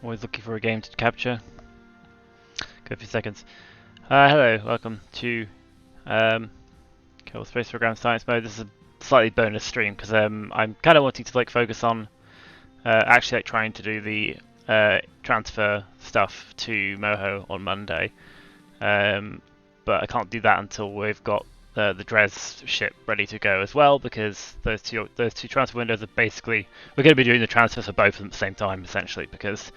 Always looking for a game to capture. Go a few seconds. Hello, welcome to Kerbal Space Program Science Mode. This is a slightly bonus stream because I'm kind of wanting to focus on actually trying to do the transfer stuff to Moho on Monday, but I can't do that until we've got the Dres ship ready to go as well, because those two transfer windows are basically, we're going to be doing the transfers for both of them at the same time essentially, because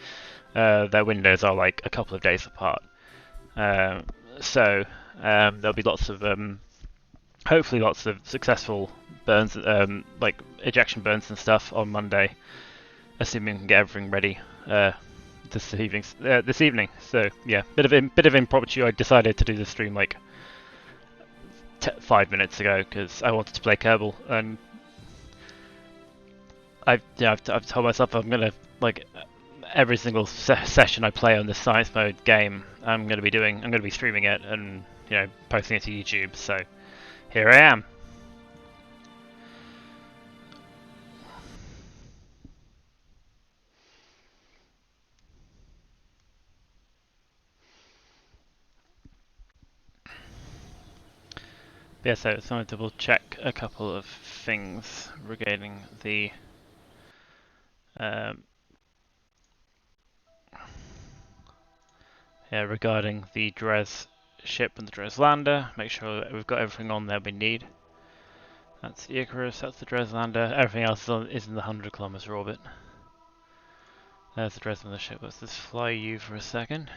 their windows are like a couple of days apart. So there'll be lots of hopefully lots of successful burns, like ejection burns and stuff on Monday, assuming we can get everything ready this evening. So yeah, bit of impromptu. I decided to do the stream like 5 minutes ago because I wanted to play Kerbal, and I've told myself I'm gonna, like, every single session I play on this science mode game, I'm gonna be streaming it and posting it to YouTube. So here I am. Yeah, so I just want to double check a couple of things regarding the regarding the Dres ship and the Dres lander. Make sure that we've got everything on there we need. That's the Icarus, that's the Dres lander. Everything else is in the 100-kilometer orbit. There's the Dres Mothership. Let's just fly you for a second.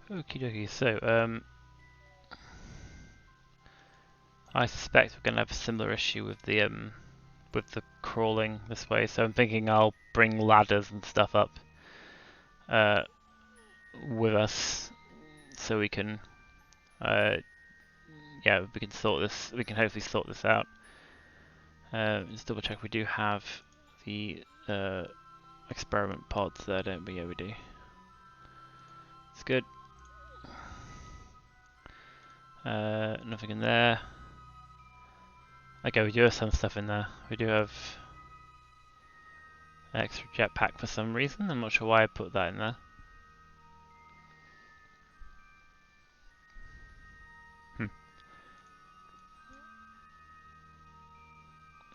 Okie dokie, so I suspect we're gonna have a similar issue with the crawling this way, so I'm thinking I'll bring ladders and stuff up with us, so we can we can sort this. We can hopefully sort this out. Just double check we do have the experiment pods there, don't we? Yeah, we do. It's good. Nothing in there. Okay, we do have some stuff in there. We do have an extra jetpack for some reason. I'm not sure why I put that in there. And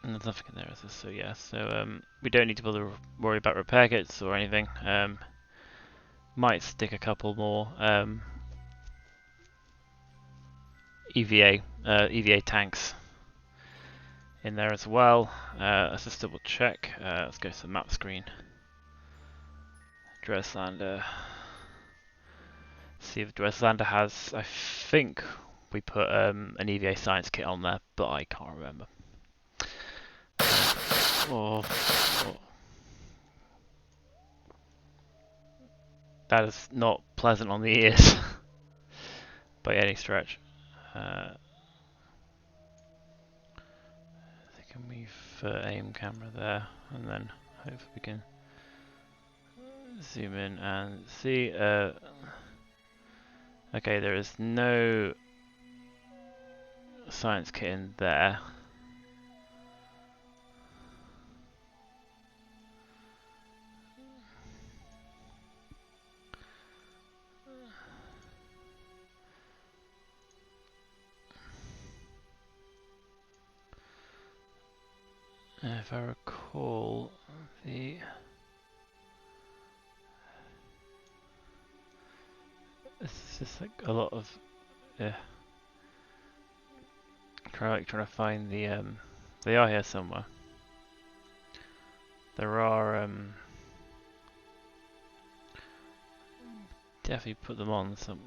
there's nothing in there, is there? So yeah, so we don't need to bother worry about repair kits or anything. Might stick a couple more E.V.A tanks in there as well. Let's just double check. Let's go to the map screen. Dres lander. See if Dres lander has. I think we put an E.V.A science kit on there, but I can't remember. That is not pleasant on the ears by any stretch. I think we move aim camera there, and then hopefully we can zoom in and see. Okay, there is no science kit in there. If I recall, it's just like a lot of trying to find the they are here somewhere. There are definitely put them on some.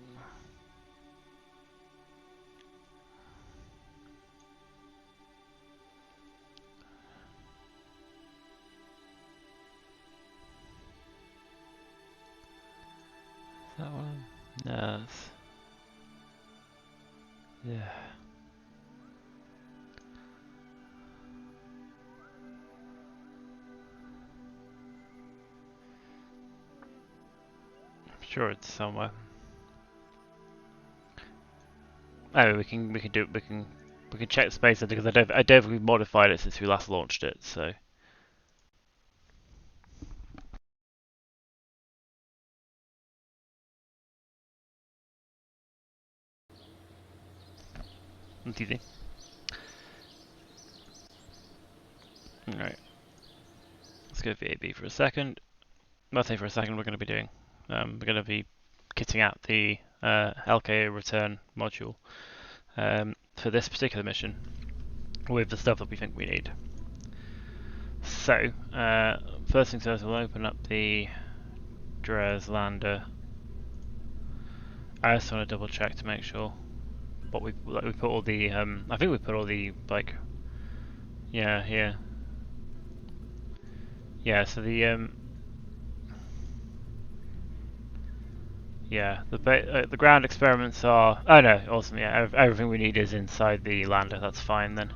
That one? No, that's... yeah. Sure, it's somewhere. Oh, we can check the space center because I don't think we've modified it since we last launched it. So. It's easy. Alright. Let's go VAB for a second. Well, I'll say for a second we're going to be doing. We're going to be kitting out the LKO return module for this particular mission with the stuff that we think we need. So, first things first, we'll open up the Dres lander. I just want to double check to make sure what we put all the. I think we put all the like. Yeah, here. Yeah, so the yeah, the ground experiments are. Oh no, awesome! Yeah, everything we need is inside the lander. That's fine then.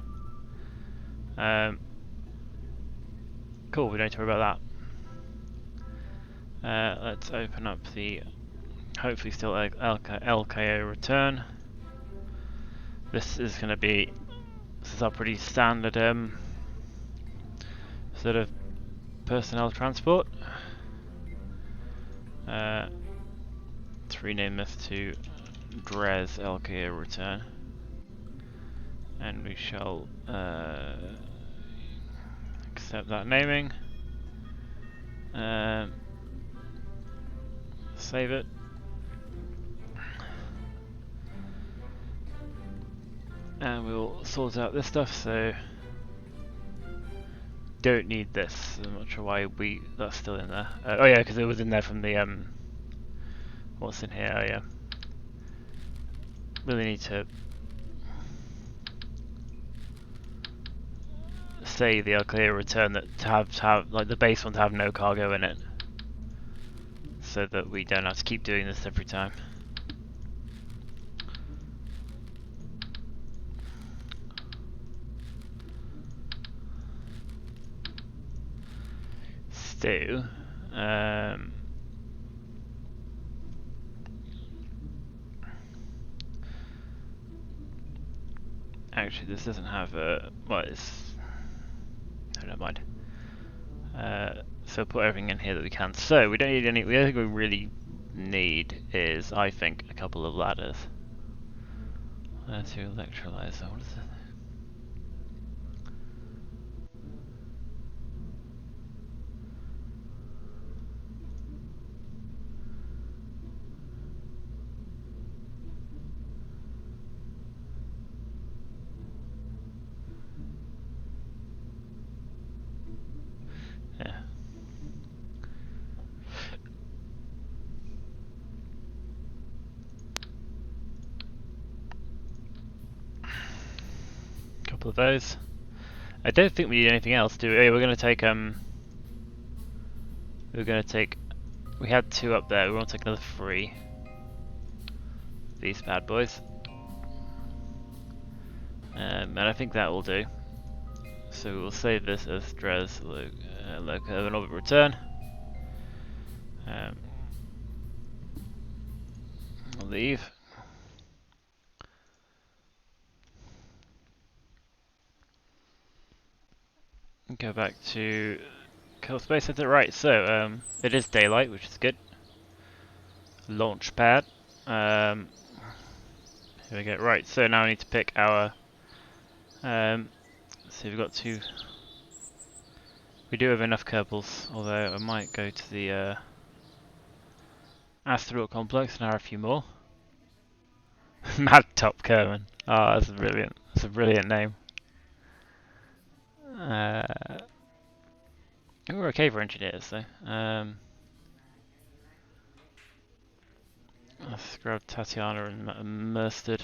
Cool. We don't need to worry about that. Let's open up the hopefully still LKO return. This is going to be. This is our pretty standard sort of personnel transport. Let's rename this to Dres LKO return, and we shall accept that naming. Save it. And we'll sort out this stuff, so don't need this. I'm not sure why that's still in there. Oh yeah, because it was in there from the what's in here? Oh yeah. Really need to say the LKO return that to have like the base one to have no cargo in it, so that we don't have to keep doing this every time. So, actually, this doesn't have a. Well, it's. Oh, never mind. So put everything in here that we can. So we don't need any. The only thing we really need is, I think, a couple of ladders. To electrolyzer. What is it? Yeah. Couple of those. I don't think we need anything else, do we? Oh, yeah, we're gonna take we had 2 up there, we want to take another 3. These bad boys. And I think that will do. So we'll save this as Dres LKO an orbit return. I'll leave. Go back to Kerbal Space Center. Right, so it is daylight, which is good. Launch pad. Here we go. Right, so now we need to pick our. Let's see, we've got 2. We do have enough Kerbals, although I might go to the asteroid complex and have a few more. Mad Top Kerman. Oh, that's brilliant. That's a brilliant name. We're okay for engineers, though. Let's grab Tatiana and Mustard.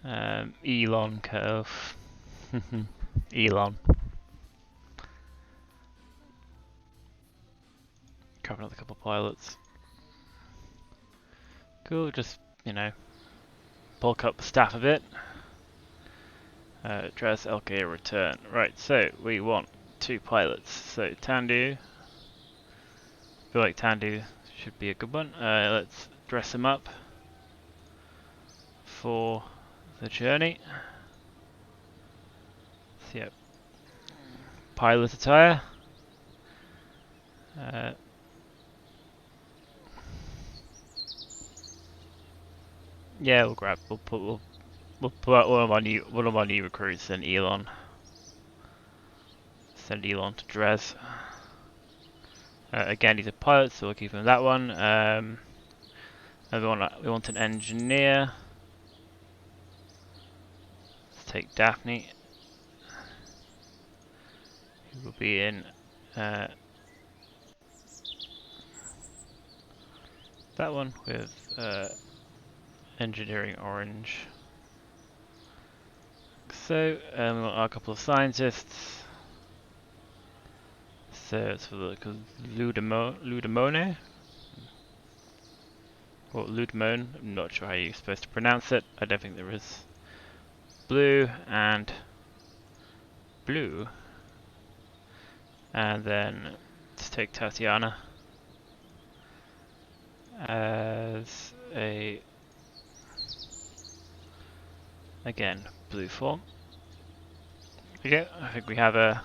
Elon curve. Elon. Grab another couple of pilots. Cool, just, you know, bulk up the staff a bit. Dres LKO return. Right, so we want 2 pilots. So Tandu. I feel like Tandu Should be a good one. Let's dress him up for the journey. So, yep. Pilot attire. Yeah, we'll put one of our new recruits in Elon. Send Elon to Dres. Again, he's a pilot, so we'll keep him that one. We want an engineer. Let's take Daphne. He will be in that one with engineering orange. So we want our couple of scientists. So it's for the Ludemone or Ludemone. I'm not sure how you're supposed to pronounce it. I don't think there is. Blue and blue. And then let's take Tatiana as a, again, blue form. Yeah, I think we have the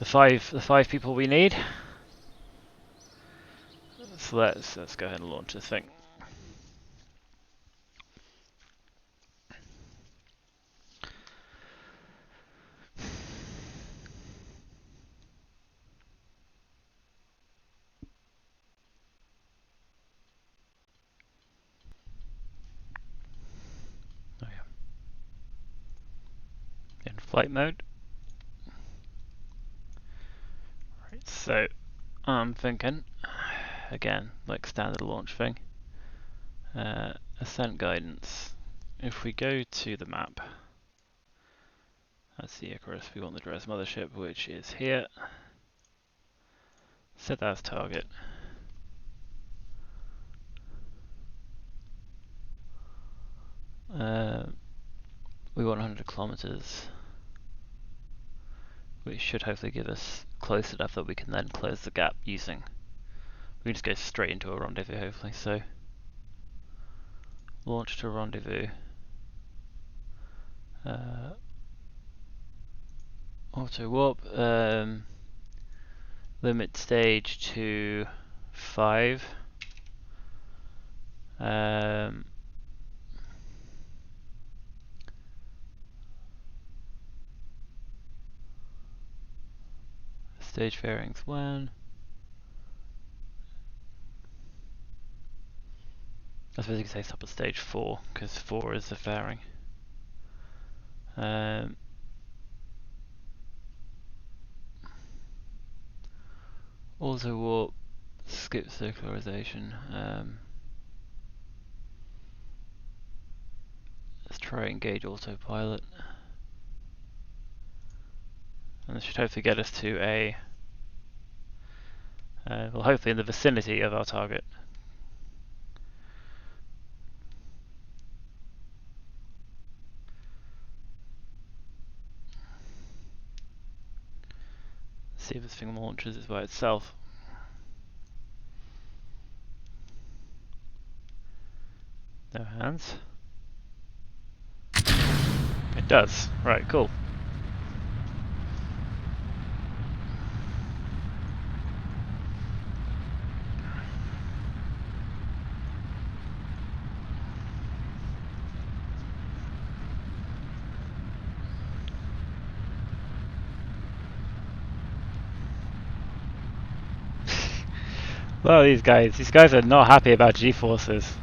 five people we need. So let's go ahead and launch this thing. Oh yeah. In flight mode. Right, so I'm thinking, again, like standard launch thing, ascent guidance. If we go to the map, that's the Icarus, we want the Dres Mothership, which is here. Set that as target. We want 100 kilometers, which should hopefully give us close enough that we can then close the gap using. We can just go straight into a rendezvous, hopefully. So, launch to rendezvous. Auto warp. Limit stage to 5. Stage fairings 1. I suppose you could say stop at stage 4, because 4 is the fairing. Auto warp, skip circularization. Let's try engage autopilot. And this should hopefully get us to a, well, hopefully in the vicinity of our target. See if this thing launches it by itself. No hands. It does. Right, cool. Well, these guys are not happy about G-forces.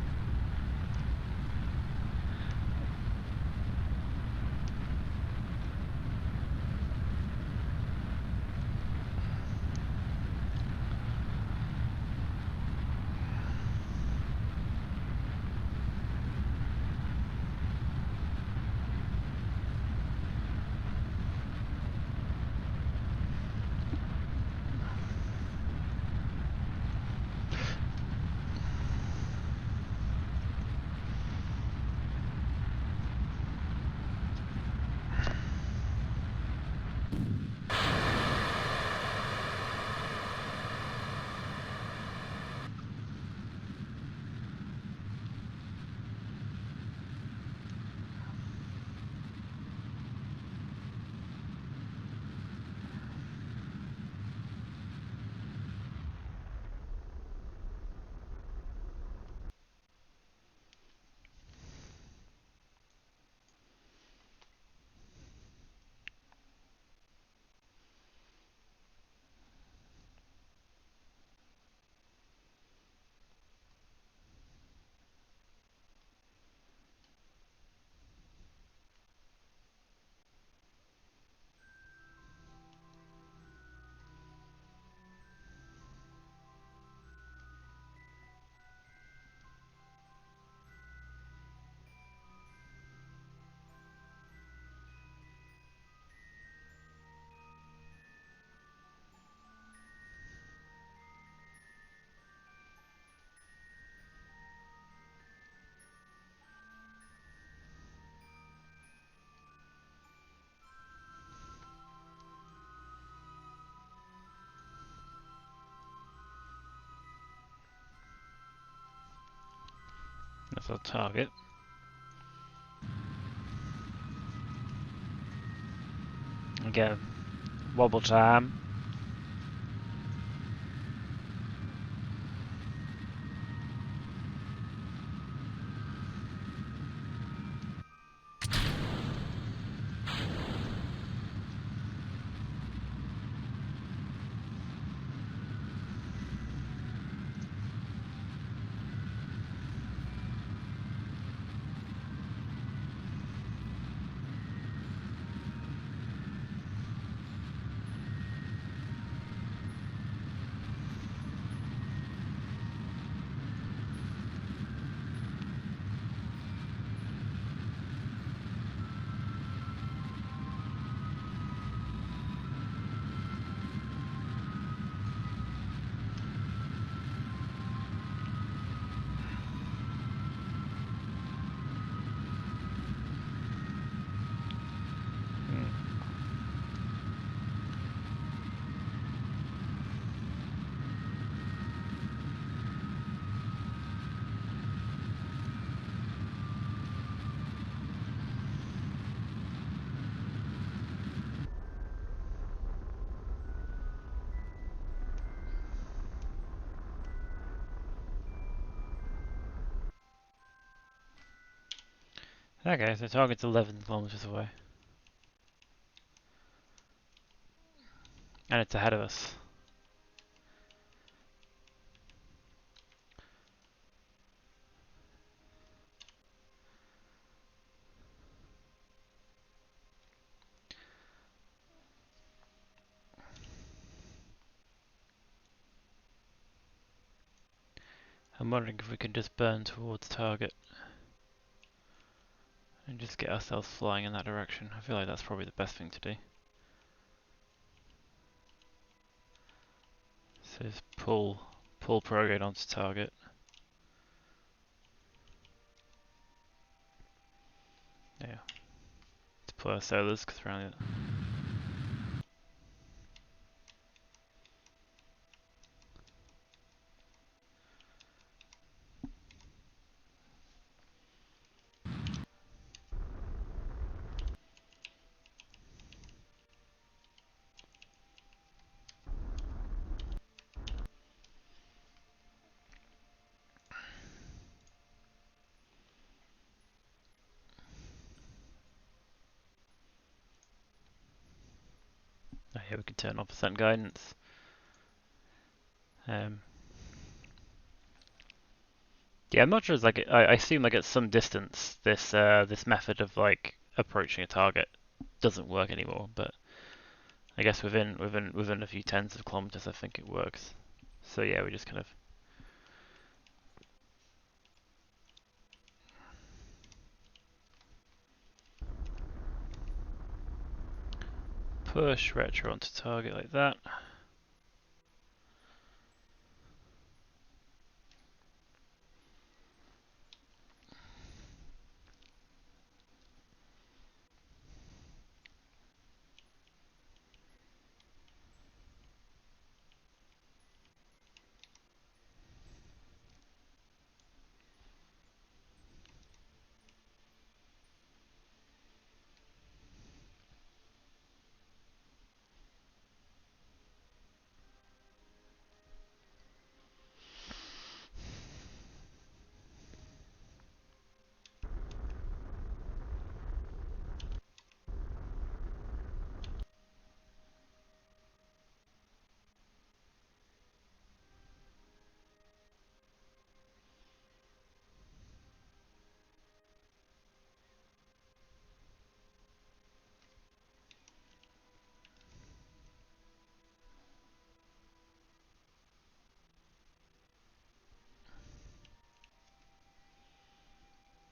That's our target. Again, wobble time. Okay, so target's 11 kilometers away. And it's ahead of us. I'm wondering if we can just burn towards target and just get ourselves flying in that direction. I feel like that's probably the best thing to do. So just pull prograde onto target. Yeah. To pull our sailors because we're on it. Oh, yeah, we can turn off percent guidance. Yeah, I'm not sure. It's like I assume like at some distance, this method of like approaching a target doesn't work anymore. But I guess within a few tens of kilometers, I think it works. So yeah, we just kind of push retro onto target like that.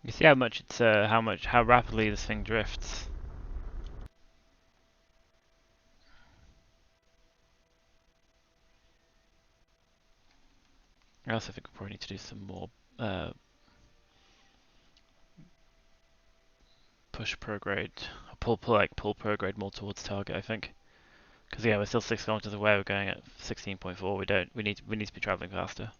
You see how much it's how rapidly this thing drifts. I also think we probably need to do some more push prograde, pull prograde more towards target. I think because yeah, we're still 6 kilometers away. We're going at 16.4. We need to be traveling faster.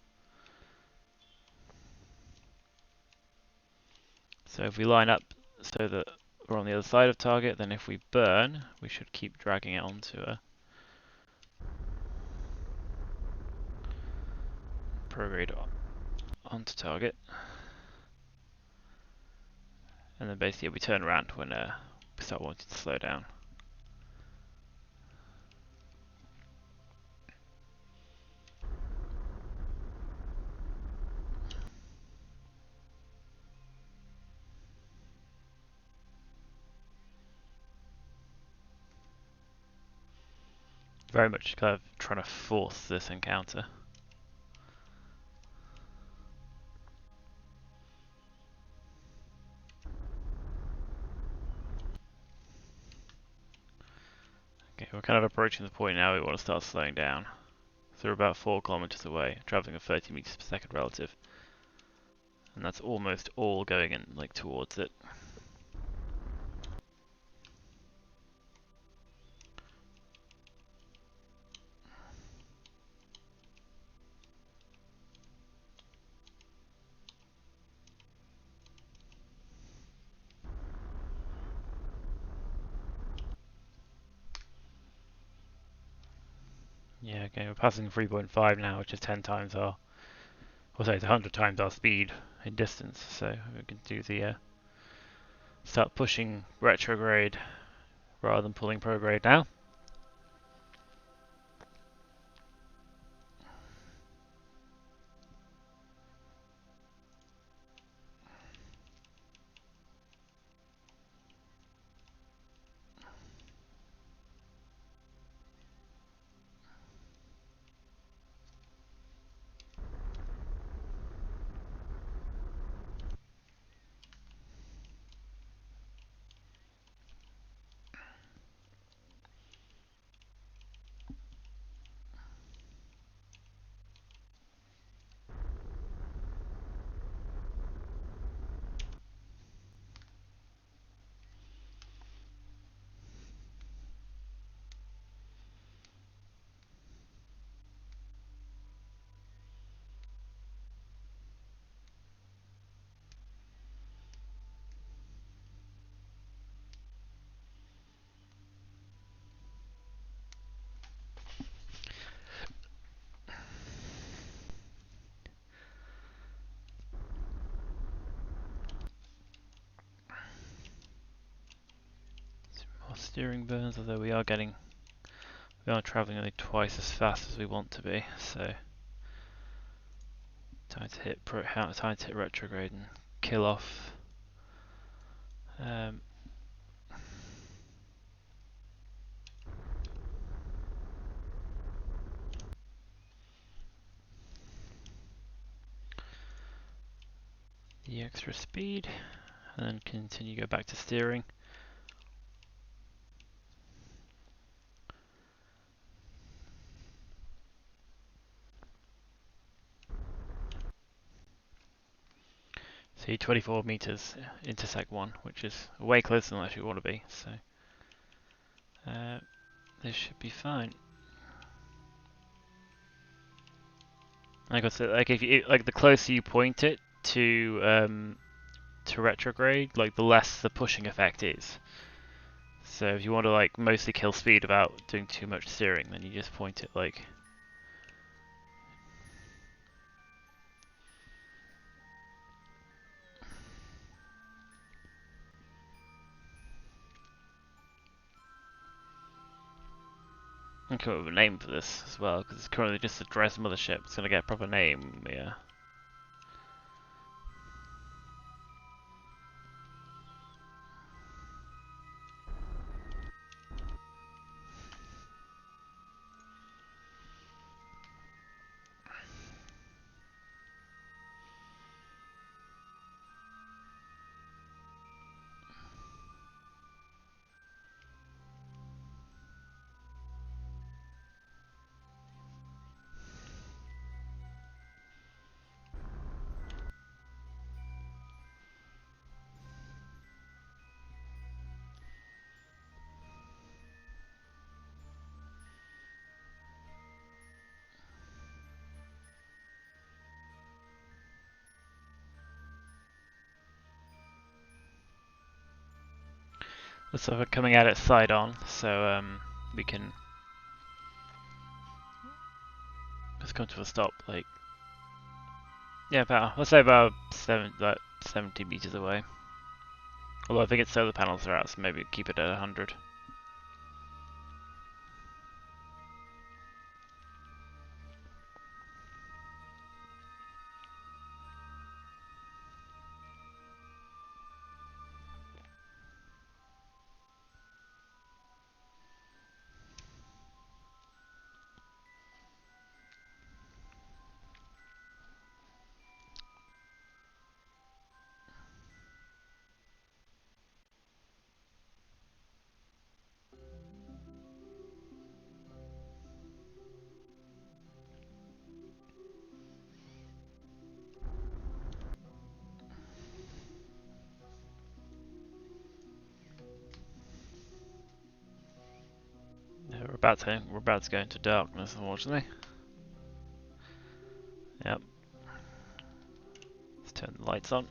So if we line up so that we're on the other side of target, then if we burn, we should keep dragging it onto a prograde onto target. And then basically we turn around when we start wanting to slow down. Very much kind of trying to force this encounter. Okay, we're kind of approaching the point now we want to start slowing down. So we're about 4 kilometers away, traveling at 30 meters per second relative. And that's almost all going in like towards it. Yeah, okay, we're passing 3.5 now, which is 10 times our, or sorry, it's 100 times our speed in distance. So we can do the start pushing retrograde rather than pulling prograde now. Steering burns, although we are travelling only twice as fast as we want to be, so time to hit retrograde and kill off. The extra speed, and then go back to steering. See, 24 meters intersect 1, which is way closer than I actually want to be, so this should be fine. Like I said, like if you the closer you point it to retrograde, like the less the pushing effect is. So if you want to like mostly kill speed without doing too much steering, then you just point it like. I can come up with a name for this as well, because it's currently just a Dres Mothership. It's going to get a proper name, yeah. looks like we're coming at it side on, so we can just come to a stop. Like, yeah, about let's say about 70 meters away. Although I think its solar panels are out, so maybe keep it at 100. We're about to go into darkness, unfortunately. Yep. Let's turn the lights on.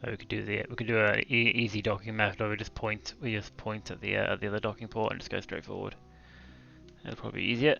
We could do a easy docking method, where we just point at the other docking port and just go straight forward. It'll probably be easier.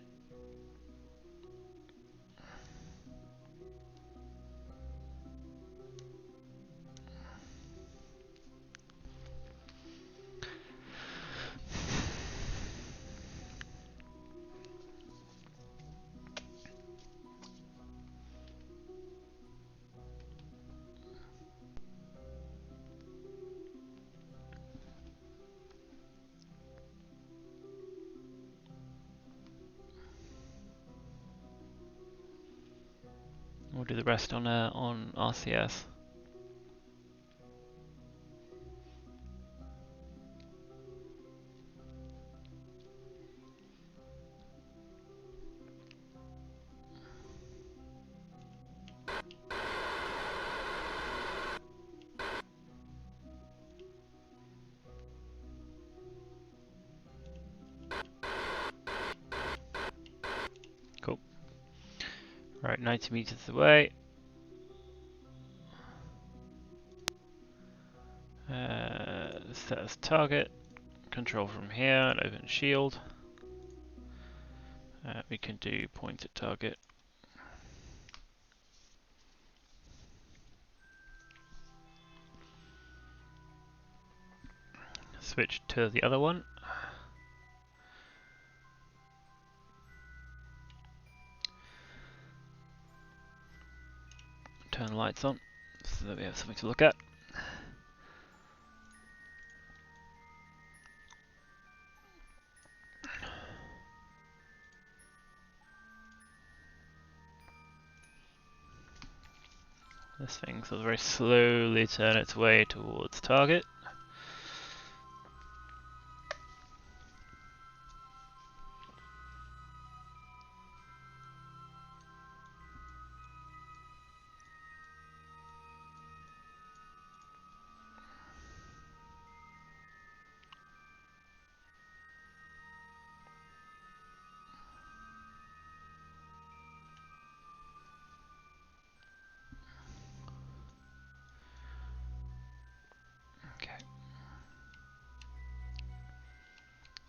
We'll do the rest on RCS. Cool. Right, 90 meters away. Set as target. Control from here and open shield. We can do point at target. Switch to the other one. Turn the lights on so that we have something to look at. This thing will very slowly turn its way towards target.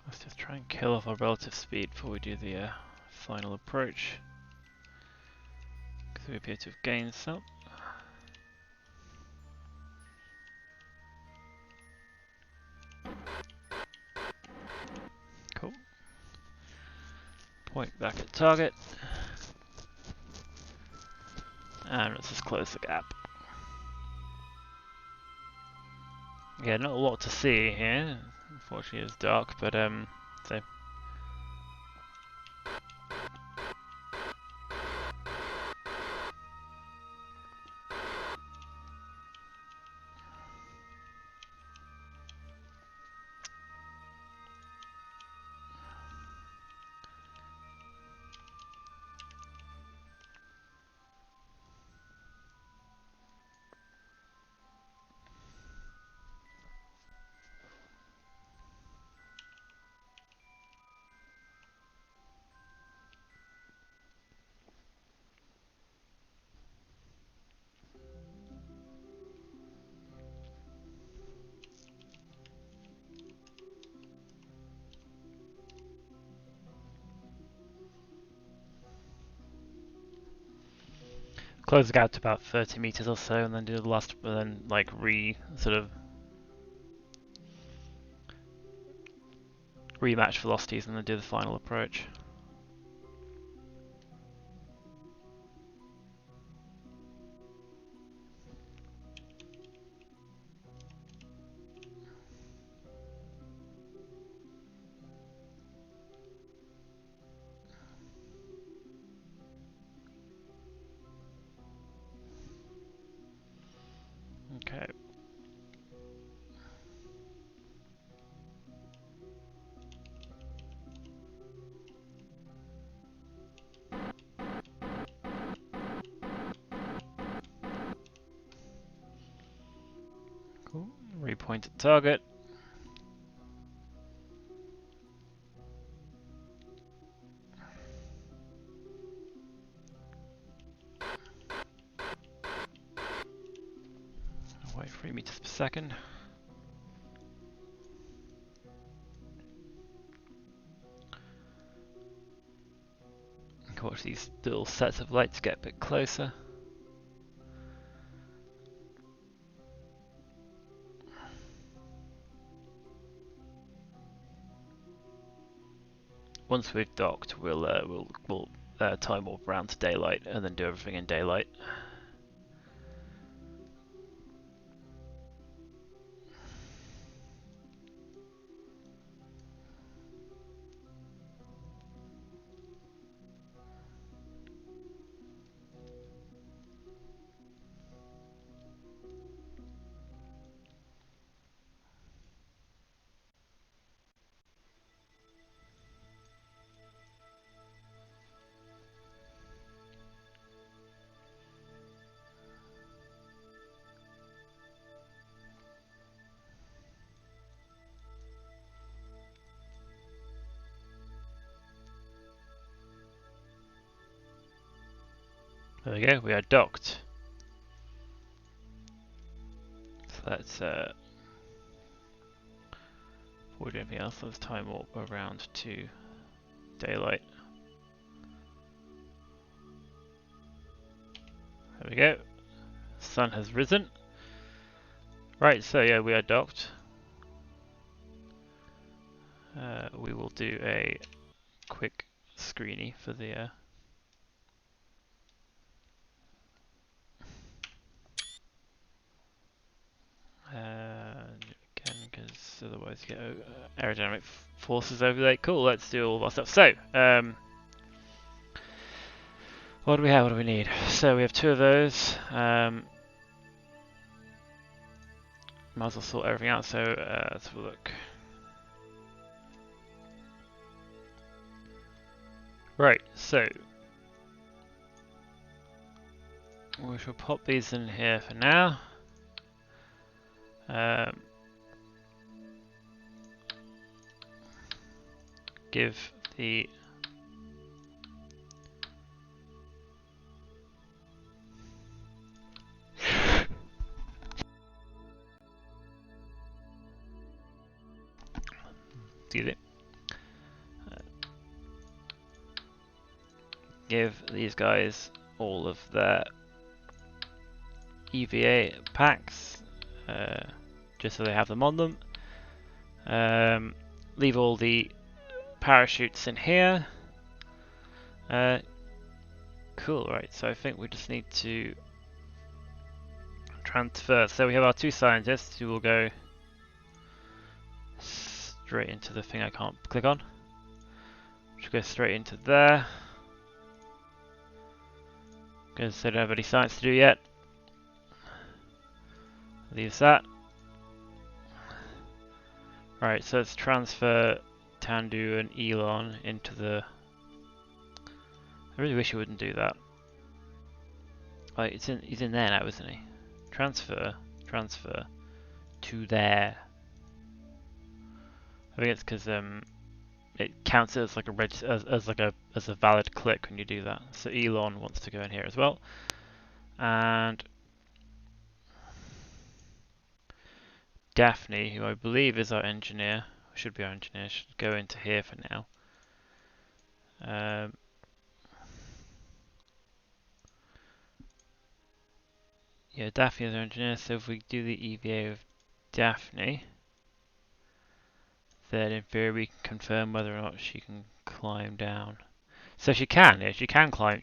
Let's just try and kill off our relative speed before we do the final approach, because we appear to have gained some. Cool. Point back at target. And let's just close the gap. Yeah, not a lot to see here. Unfortunately it's dark, but so close the gap to about 30 meters or so, and then do the last, and then like rematch velocities, and then do the final approach. Okay. Cool. Repoint at target. Wait 3 meters per second. Watch these little sets of lights get a bit closer. Once we've docked, we'll time warp around to daylight and then do everything in daylight. There we go, we are docked. So let's before we do anything else, let's time warp around to daylight. There we go. Sun has risen. Right, so yeah, we are docked. We will do a quick screeny for the again, because otherwise you get aerodynamic forces overlay. Cool, let's do all of our stuff. So, what do we have? What do we need? So we have 2 of those. Might as well sort everything out. So let's have a look. Right, so we shall pop these in here for now. Give the give these guys all of their E.V.A. packs, just so they have them on them. Leave all the parachutes in here. Cool, right, so I think we just need to transfer. So we have our 2 scientists who will go straight into the thing I can't click on. Should go straight into there. Because they don't have any science to do yet. Leaves that. Right, so let's transfer Tandu and Elon into the... I really wish he wouldn't do that. Like, he's in there now, isn't he? Transfer to there. I think it's because it counts as like a as a valid click when you do that. So Elon wants to go in here as well, and Daphne, who I believe is our engineer, should be our engineer, should go into here for now. Yeah, Daphne is our engineer, so if we do the E.V.A. of Daphne, then in theory we can confirm whether or not she can climb down. So she can, yeah, she can climb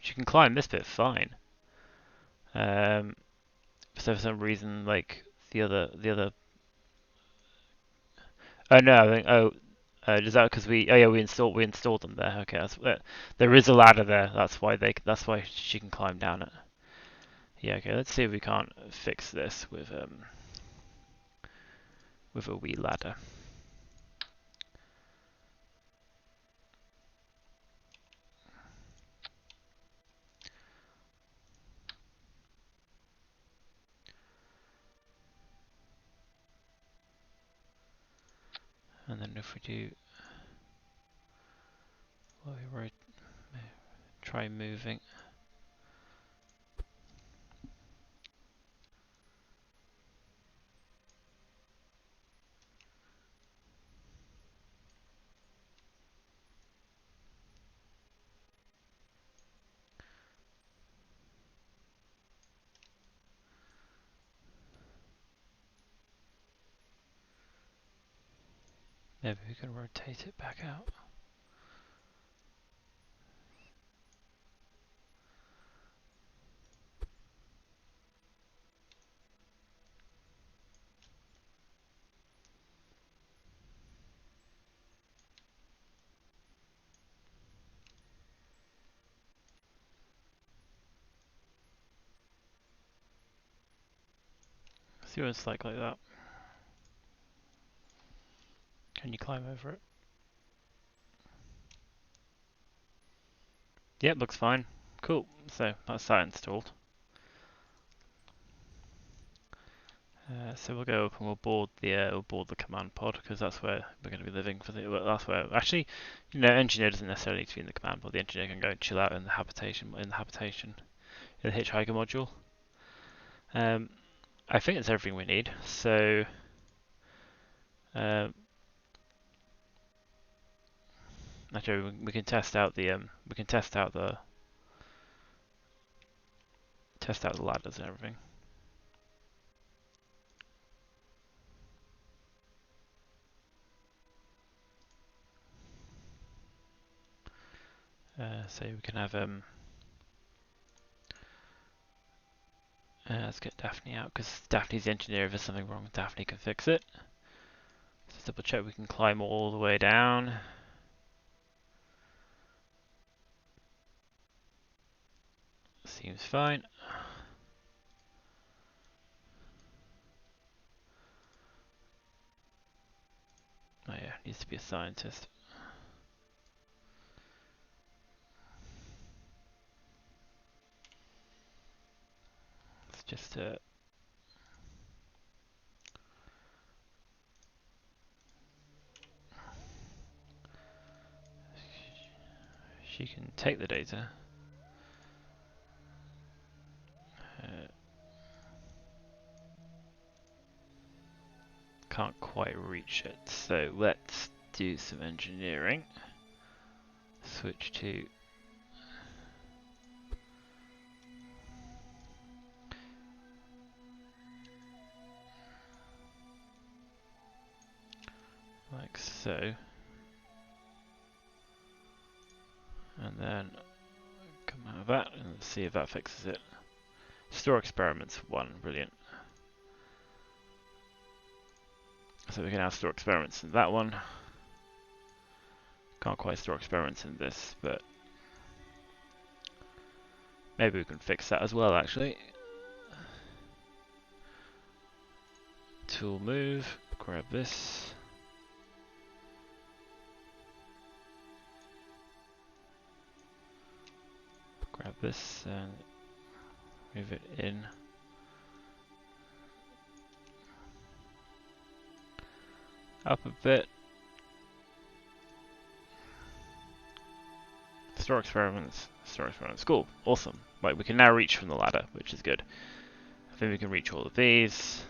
this bit fine. So for some reason, like the other. Oh no, I think is that because we installed them there? Okay, there is a ladder there. That's why she can climb down it. Yeah, okay. Let's see if we can't fix this with a wee ladder. And then if we do, well, we try moving. Maybe we can rotate it back out. See what it's like that. Can you climb over it? Yep, looks fine. Cool. So that's that installed. So we'll go up and we'll board the command pod because that's where we're going to be living for the. Well, that's where actually, engineer doesn't necessarily need to be in the command pod. The engineer can go and chill out in the habitation in the hitchhiker module. I think it's everything we need. So. Actually, we can test out the ladders and everything. So we can have let's get Daphne out because Daphne's the engineer. If there's something wrong, Daphne can fix it. Let's double check we can climb all the way down. Seems fine. Oh yeah, needs to be a scientist. It's just she can take the data. Can't quite reach it, so let's do some engineering. Switch to like so, and then come out of that and see if that fixes it. Store experiments 1, brilliant. So we can now store experiments in that one. Can't quite store experiments in this, but maybe we can fix that as well actually. Tool move, grab this. Grab this and move it in. Up a bit. Store experiments. Cool, awesome. Right, we can now reach from the ladder, which is good. I think we can reach all of these.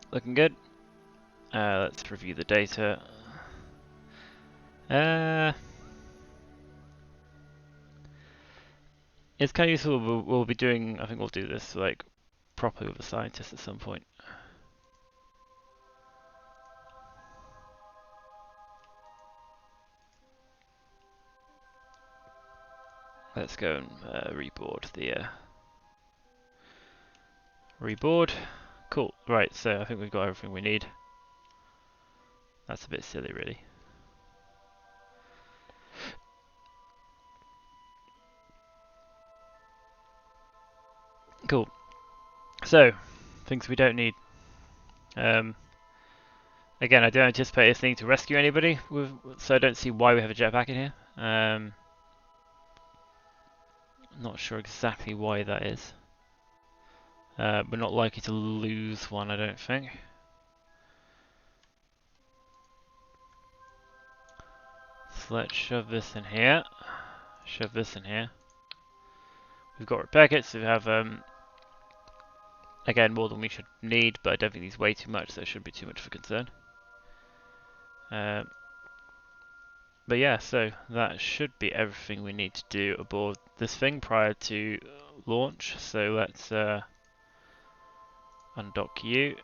Looking good. Let's review the data. it's kind of useful. We'll be doing. I think we'll do this like properly with the scientists at some point. Let's go and reboard the reboard. Cool. Right. So I think we've got everything we need. That's a bit silly, really. Cool. So, things we don't need. Again, I don't anticipate this needing to rescue anybody, so I don't see why we have a jetpack in here. Not sure exactly why that is. We're not likely to lose one, I don't think. So let's shove this in here. Shove this in here. We've got repair kits. We have, again, more than we should need, but I don't think these weigh too much, so it shouldn't be too much of a concern. But yeah, so that should be everything we need to do aboard this thing prior to launch. So let's undock you.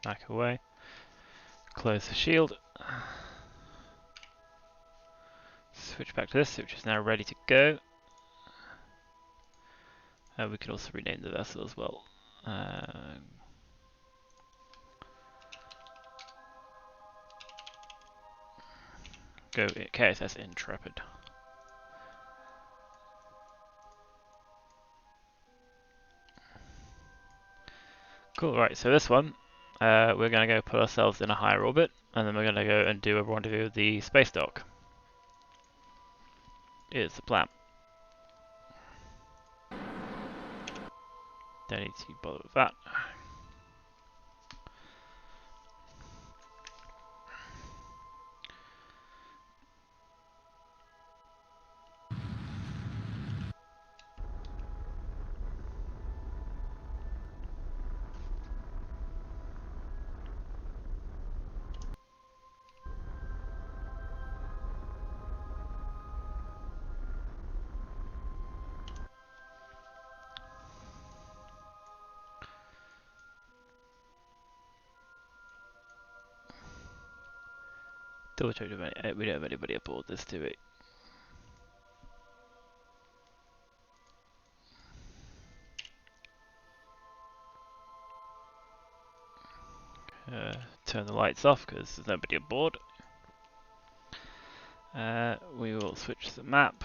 Back away. Close the shield. Switch back to this, which is now ready to go. We can also rename the vessel as well. Go KSS Intrepid. Cool, right, so this one, we're going to go put ourselves in a higher orbit, and then we're going to go and do a rendezvous with the Spacedock. Is the plan. Don't need to bother with that. Double check we don't have anybody aboard this, do we? Turn the lights off because there's nobody aboard. We will switch the map.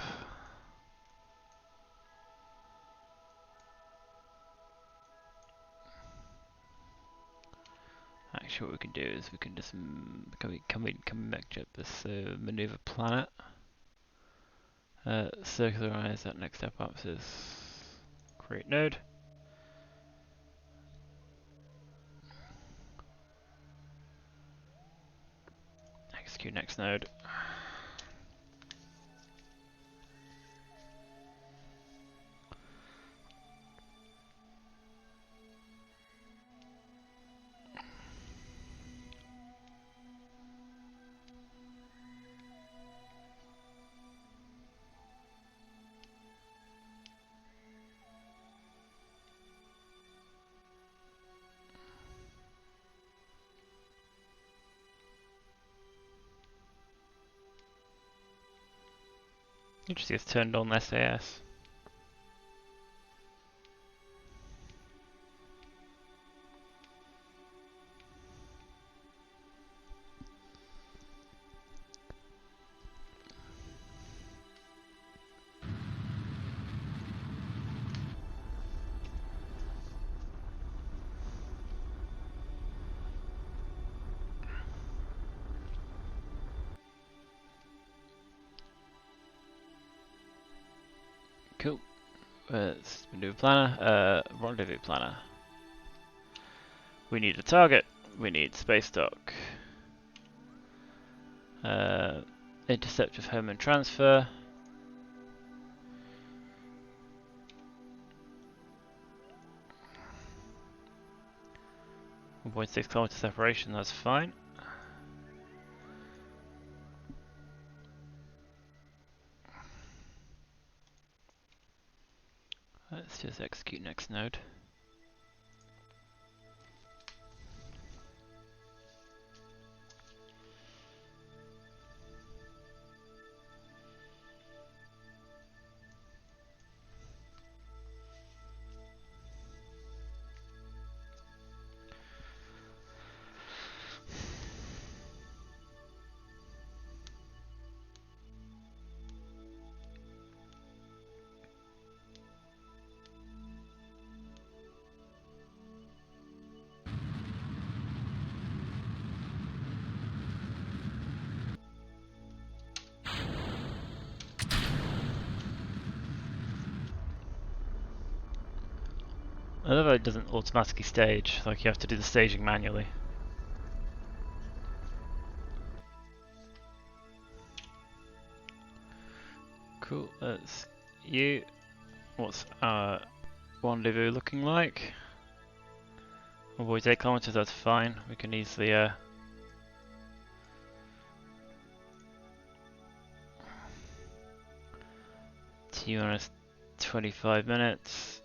Actually, what we can do is we can just can we MechJeb this maneuver planet. Circularize that next step up says create node. Execute next node. Interesting, it's turned on SAS. Cool. It's maneuver planner, rendezvous planner. We need a target. We need Spacedock. Intercept with home and transfer. 1.6 kilometer separation, that's fine. Let's just execute next node. I love how it doesn't automatically stage, like you have to do the staging manually. Cool, that's you. What's our rendezvous looking like? Avoid 8 kilometers, that's fine. We can easily T on us 25 minutes.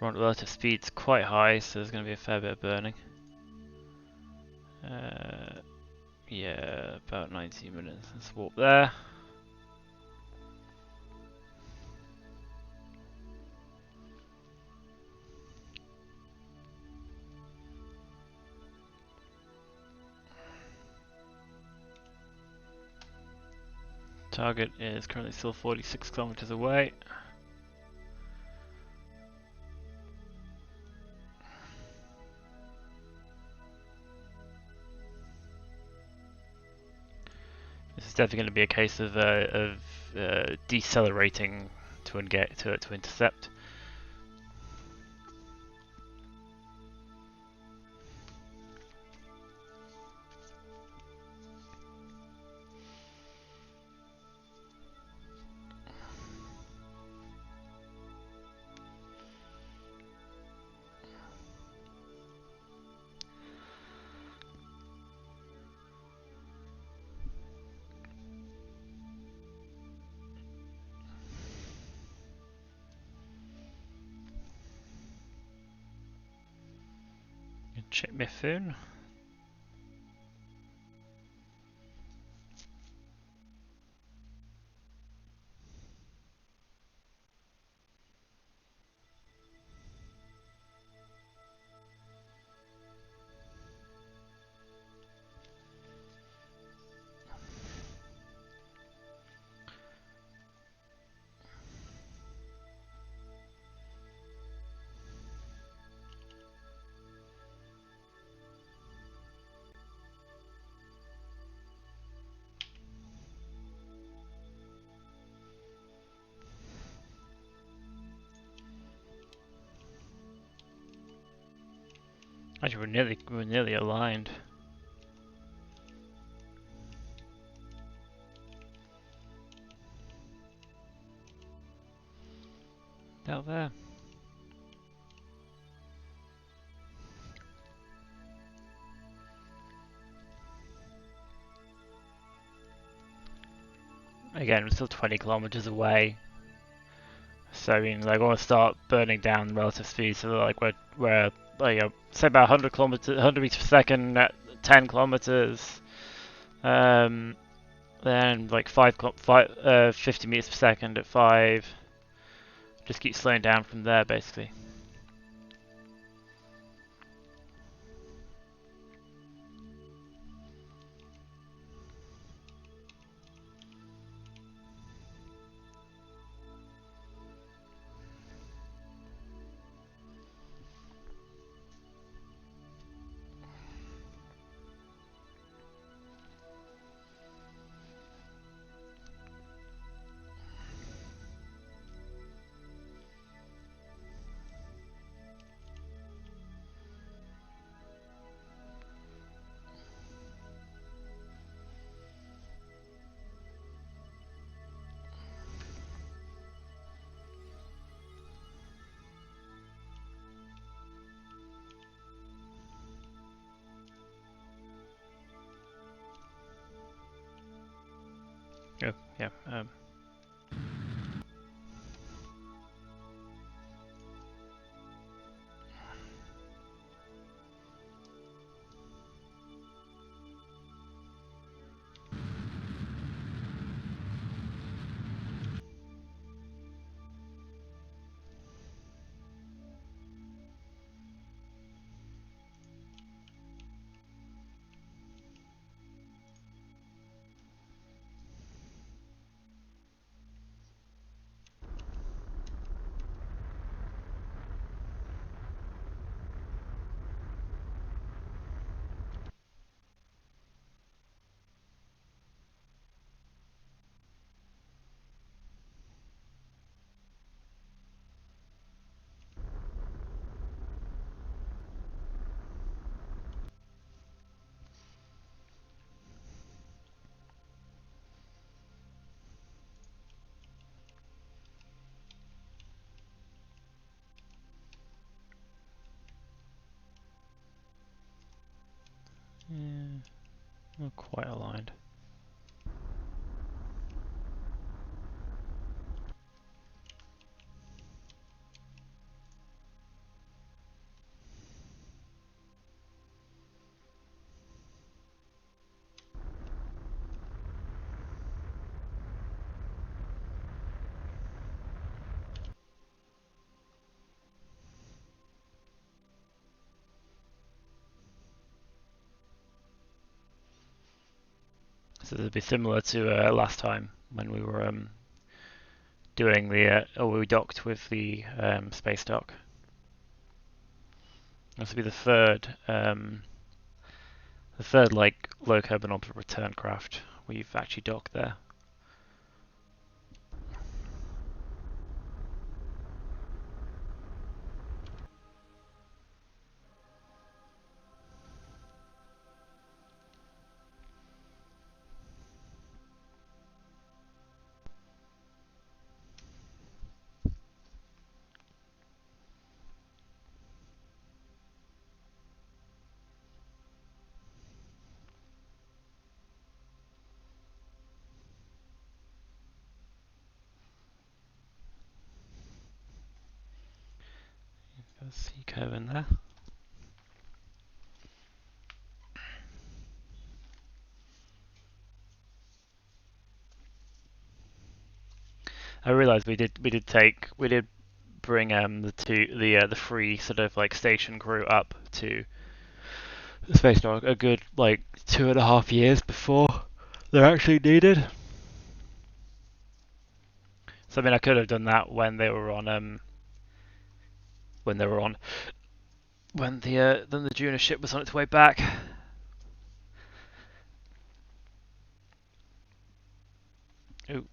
Relative speed's quite high, so there's going to be a fair bit of burning. Yeah, about 90 minutes. Let's warp there. Target is currently still 46 kilometers away. This is definitely going to be a case of decelerating to intercept. Check my phone. Actually, we're nearly aligned. Out there. Again, we're still 20 kilometers away. So I mean, like, I want to start burning down relative speed. So like we're like say about 100 meters per second at 10 kilometers. Then like 50 meters per second at 5. Just keep slowing down from there, basically. Oh, yeah. Yeah, not quite aligned. So it'll be similar to last time when we were doing the, we docked with the Spacedock. This will be the third like low carbon object return craft we've actually docked there. Got a C curve in there. I realised we did bring the free sort of like station crew up to the Spacedock a good like 2.5 years before they're actually needed. So I mean I could have done that when they were on when the Juno ship was on its way back. Ooh.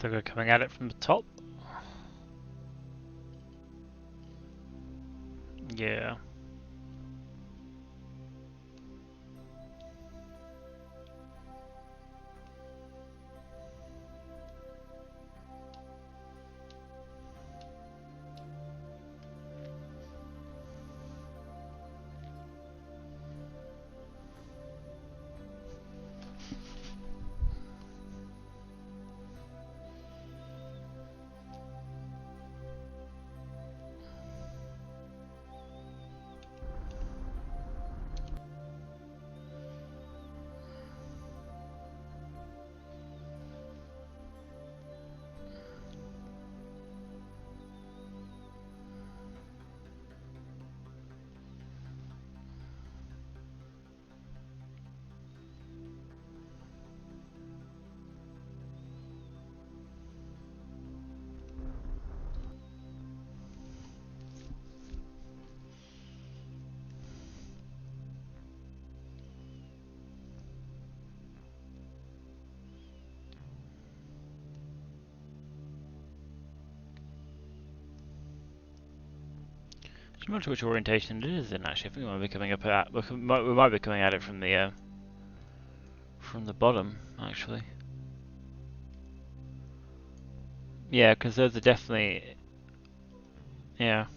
So we're coming at it from the top. Yeah. I'm not sure which orientation it is in actually. I think we might be coming up at we might be coming at it from the bottom actually. Yeah, because those are definitely yeah.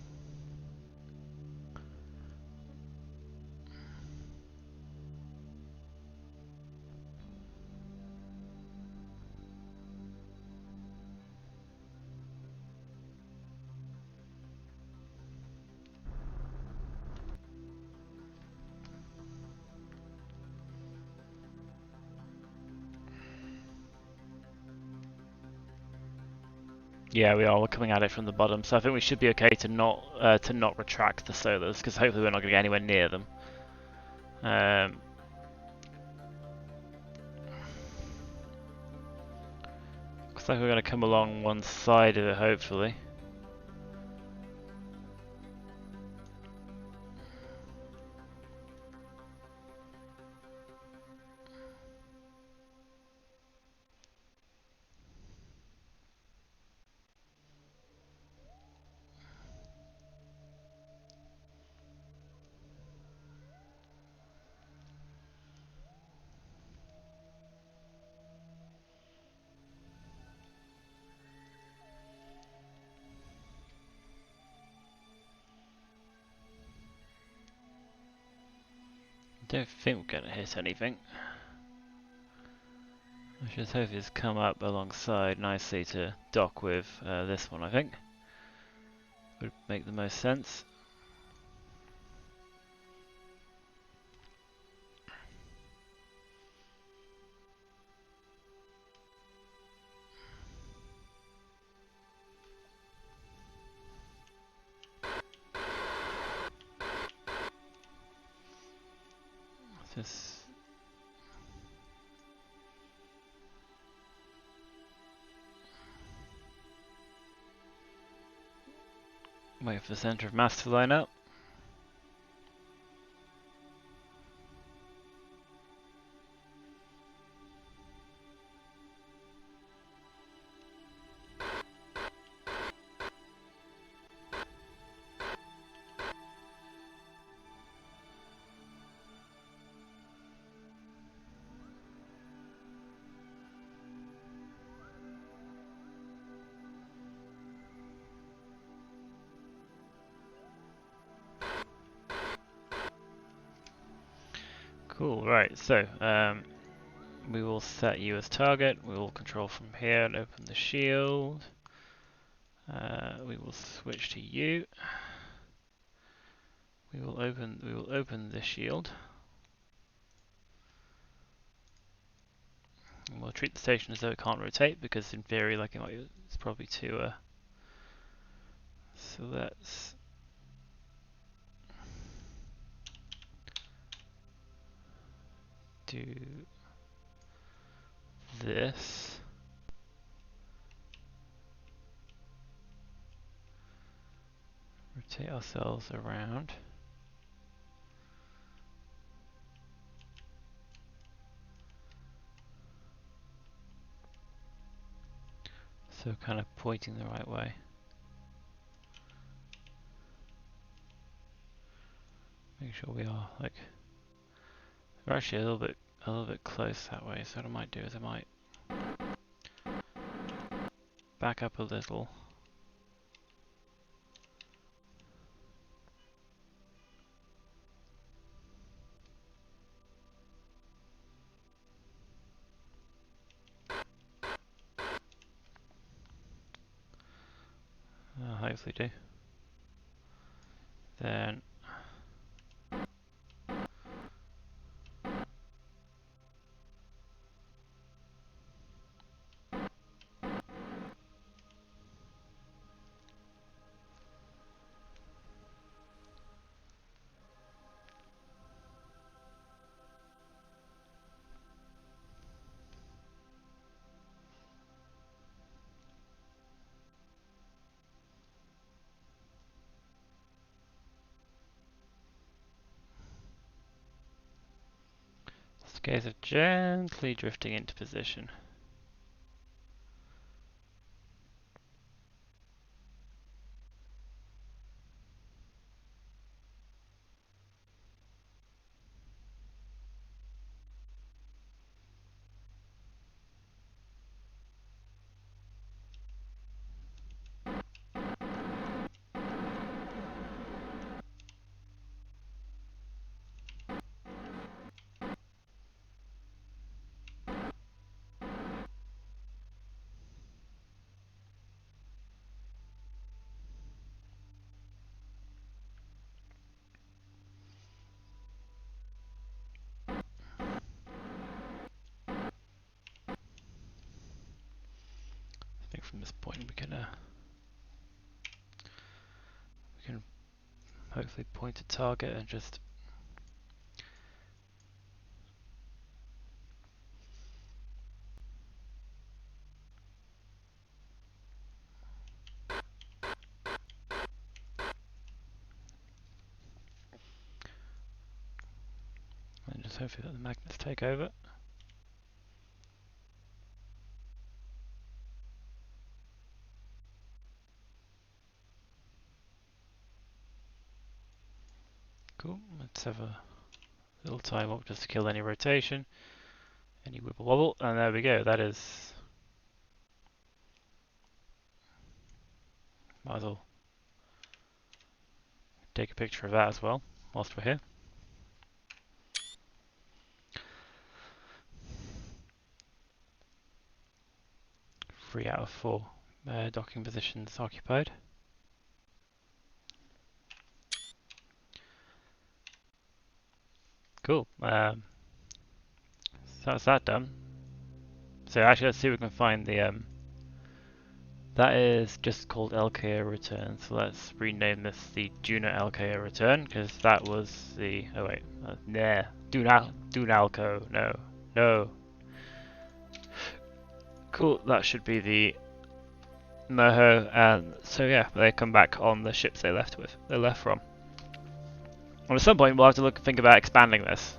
Yeah, we are. We're coming at it from the bottom, so I think we should be okay to not retract the solars, because hopefully we're not going to get anywhere near them. Looks like we're going to come along one side of it, hopefully. Don't think we're going to hit anything. I just hope it's come up alongside nicely to dock with this one, I think. Would make the most sense. Just wait for the centre of mass to line up. Cool, right, so we will set you as target, we will control from here and open the shield. We will switch to you. We will open the shield. And we'll treat the station as though it can't rotate, because in theory it's probably too so let's do this. Rotate ourselves around. So kind of pointing the right way. Make sure we are we're actually a little bit close that way, so what I might do is I might back up a little. Hopefully do. Then just a case of gently drifting into position. from this point we can hopefully point a target and just hopefully let the magnets take over. Cool, let's have a little time up just to kill any rotation, any wibble wobble, and there we go, that is... Might as well take a picture of that as well, whilst we're here. Three out of 4 docking positions occupied. Cool. So that's that done. So actually, let's see if we can find the. That is just called LKO return. So let's rename this the Juno LKO return because that was the. Oh wait, nah. Dunalco. No. Cool. That should be the Moho, and so yeah, they come back on the ships they left from. And at some point, we'll have to think about expanding this.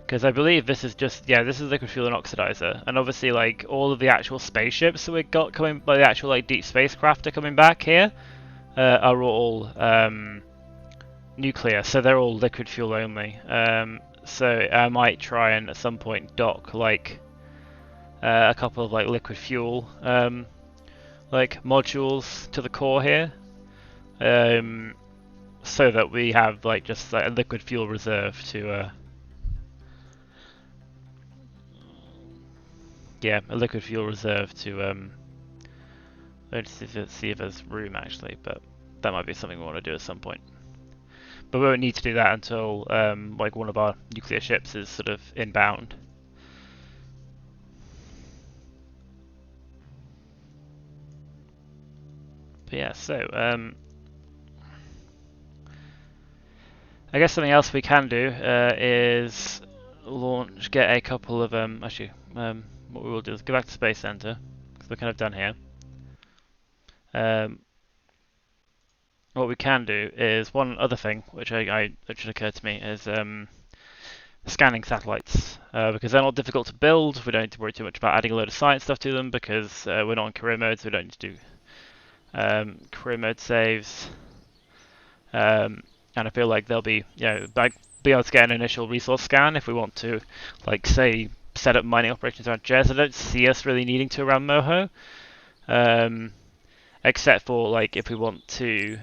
Because I believe this is just, yeah, this is liquid fuel and oxidizer. And obviously, like, all of the actual spaceships that we got coming, like, the actual, like, deep spacecraft are coming back here, are all, nuclear. So they're all liquid fuel only. So I might try and, at some point, dock, like, a couple of, like, liquid fuel, like, modules to the core here. So that we have, like, just, like, a liquid fuel reserve to, yeah, a liquid fuel reserve to let's see if there's room actually, but that might be something we want to do at some point. But we won't need to do that until like one of our nuclear ships is sort of inbound. But yeah, so I guess something else we can do is get a couple of what we will do is go back to Space Center because we're kind of done here. What we can do is one other thing, which should occur to me, is scanning satellites because they're not difficult to build. We don't need to worry too much about adding a load of science stuff to them because we're not in career mode, so we don't need to do career mode saves. And I feel like they'll be, be able to get an initial resource scan if we want to, like, say, set up mining operations around Dres. I don't see us really needing to around Moho, except for like if we want to.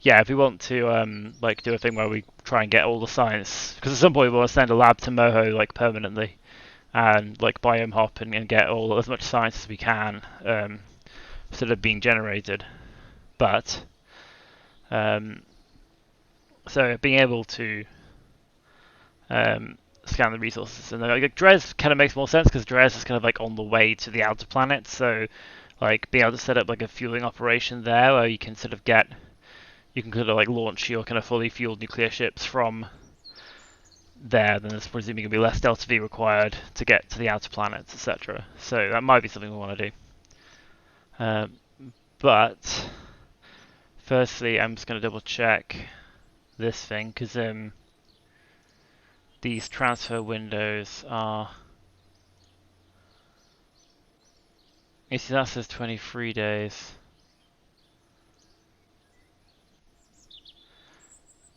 Yeah, if we want to like do a thing where we try and get all the science, because at some point we want to send a lab to Moho like permanently, and like biome hop and get all as much science as we can, sort of being generated. But so being able to scan the resources, and like Dres kind of makes more sense because Dres is kind of like on the way to the outer planet, so like being able to set up like a fueling operation there where you can sort of get. You can kind of like launch your kind of fully fueled nuclear ships from there, then there's presumably going to be less delta V required to get to the outer planets, etc. So that might be something we want to do. But firstly, I'm just going to double check this thing because these transfer windows are. You see, that says 23 days.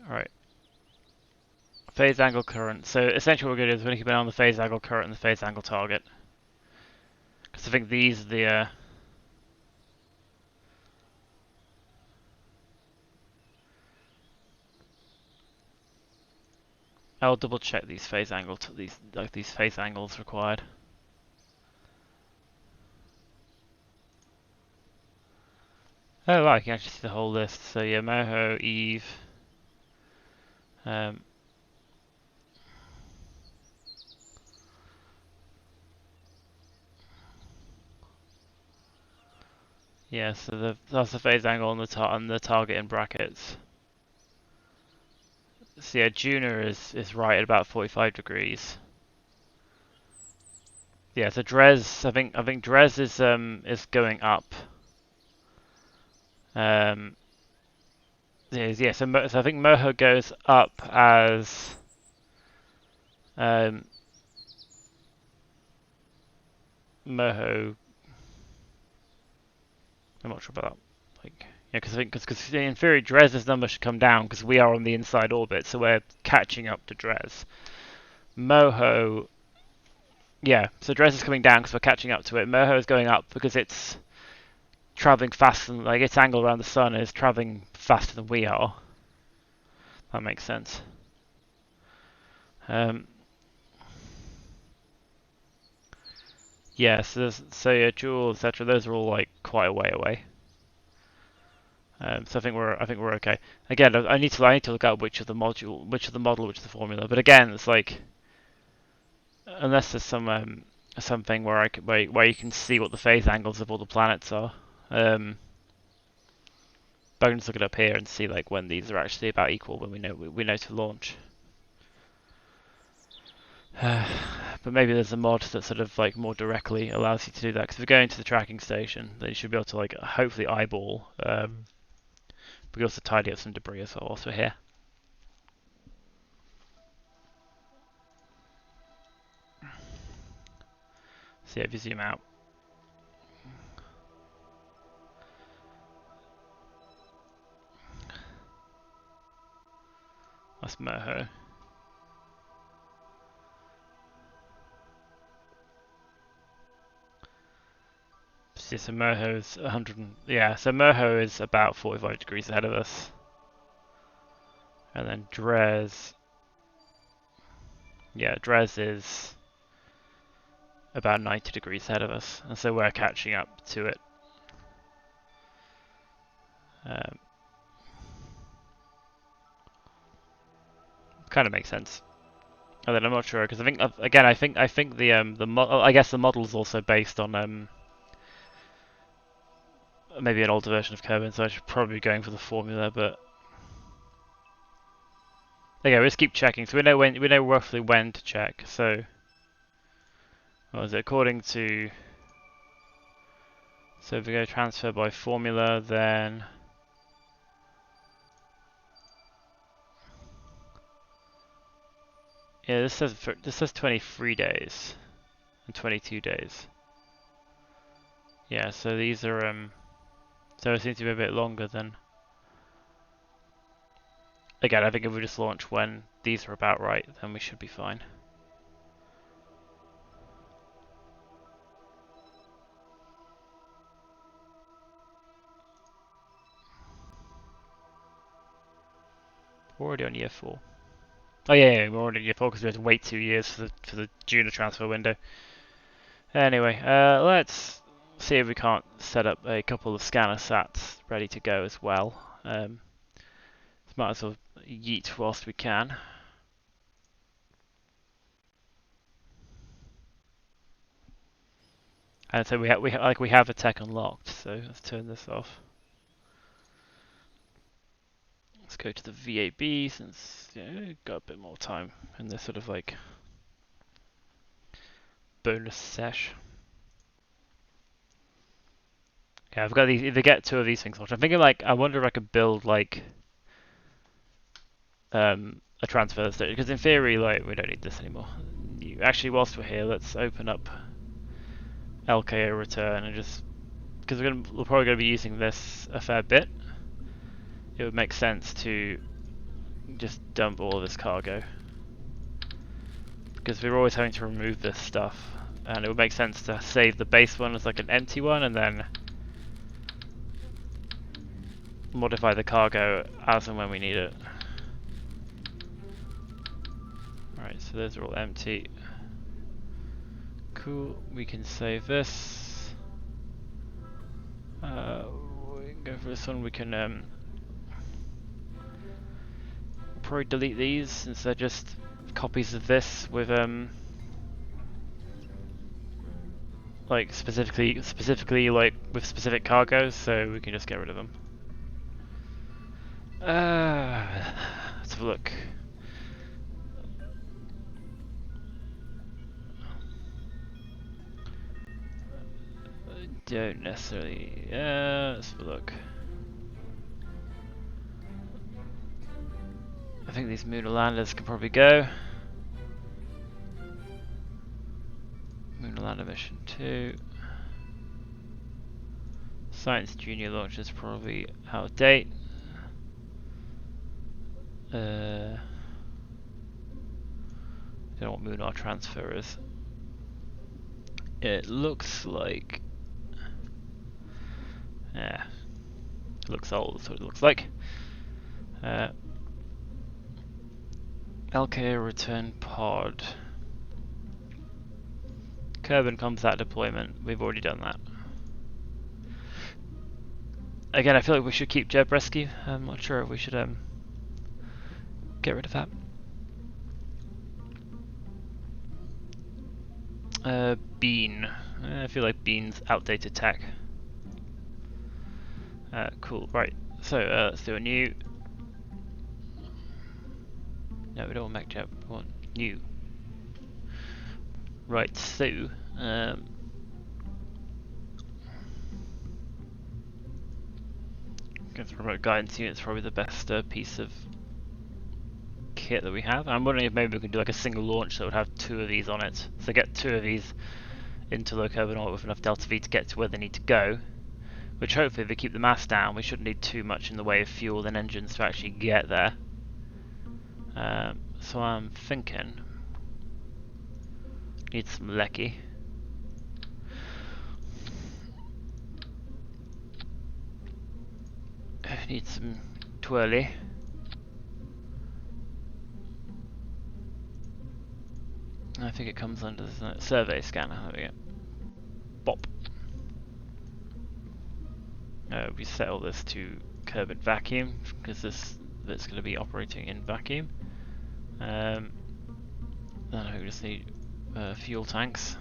Alright. Phase angle current. So essentially what we're going to do is we're going to keep an eye on the phase angle current and the phase angle target. Because I think these are the... I'll double check these phase angles, these phase angles required. Oh right, I can actually see the whole list. So yeah, Moho, E.V.A. Yeah, so that's the phase angle on the target in brackets. So yeah, Juno is right at about 45 degrees. Yeah, so Dres, I think Dres is going up. Yeah, so I think Moho goes up as Moho. I'm not sure about that. Like, yeah, because in theory Dres's number should come down because we are on the inside orbit, so we're catching up to Dres. Moho, yeah, so Dres is coming down because we're catching up to it. Moho is going up because it's traveling faster than, like, its angle around the sun is traveling faster than we are. That makes sense. Yeah, so yeah, Joule, etc. Those are all like quite a way away. So I think we're okay. Again, I need to look up which of the model, which of the formula. But again, it's like unless there's something where where you can see what the phase angles of all the planets are. But I can just look it up here and see like when these are actually about equal when we know to launch. But maybe there's a mod that sort of like more directly allows you to do that. Because if you're going to the tracking station, then you should be able to like hopefully eyeball. We can also tidy up some debris as well whilst we're here. So yeah, if you zoom out. That's Moho. So Moho's 100. Yeah, so Moho is about 45 degrees ahead of us. And then Dres. Yeah, Dres is about 90 degrees ahead of us. And so we're catching up to it. Kind of makes sense. And then I'm not sure because I think again I think I guess the model is also based on maybe an older version of Kerbal, so I should probably be going for the formula. But okay, let's keep checking. So we know roughly when to check. So what was it according to? So if we go transfer by formula, then yeah, this says 23 days and 22 days. Yeah, so these are so it seems to be a bit longer than. Again, I think if we just launch when these are about right, then we should be fine. We're already on year 4. Oh yeah, we're already on year 4 because we had to wait 2 years for the Juno transfer window. Anyway, let's see if we can't set up a couple of scanner sats ready to go as well. Might as well yeet whilst we can. And so we have a tech unlocked. So let's turn this off. Let's go to the VAB since we've got a bit more time in this sort of like bonus sesh. Yeah, I've got these. If I get 2 of these things launched, I'm thinking like I wonder if I could build like a transfer station because in theory like we don't need this anymore. Actually, whilst we're here, let's open up LKO return and just because we're probably going to be using this a fair bit. It would make sense to just dump all of this cargo because we're always having to remove this stuff, and it would make sense to save the base one as like an empty one and then modify the cargo as and when we need it. Alright, so those are all empty. Cool, we can save this. We can go for this one. We can probably delete these since they're just copies of this with like specifically like with specific cargoes, so we can just get rid of them. Let's have a look. Don't necessarily. Let's have a look. I think these lunar landers can probably go. Lunar lander mission 2. Science Junior launch is probably out of date. Don't know what Lunar transfer is. It looks like. Yeah. It looks old, that's what it looks like. LKO return pod. Kerbal combat deployment. We've already done that. Again, I feel like we should keep Jeb rescue. I'm not sure if we should get rid of that. Bean. I feel like Bean's outdated tech. Cool. Right. So let's do a new. No, we don't want MechJeb. We want new. Right. So. Guess remote guidance unit is probably the best piece of kit that we have. I'm wondering if maybe we could do like a single launch that would have 2 of these on it. So get 2 of these into low Kerbal orbit with enough delta V to get to where they need to go. Which hopefully, if we keep the mass down, we shouldn't need too much in the way of fuel and engines to actually get there. So I'm thinking, need some lecky. Need some twirly. I think it comes under the survey scanner. There we go. Bop. We set all this to Kerbal vacuum because it's going to be operating in vacuum. Then we just need fuel tanks.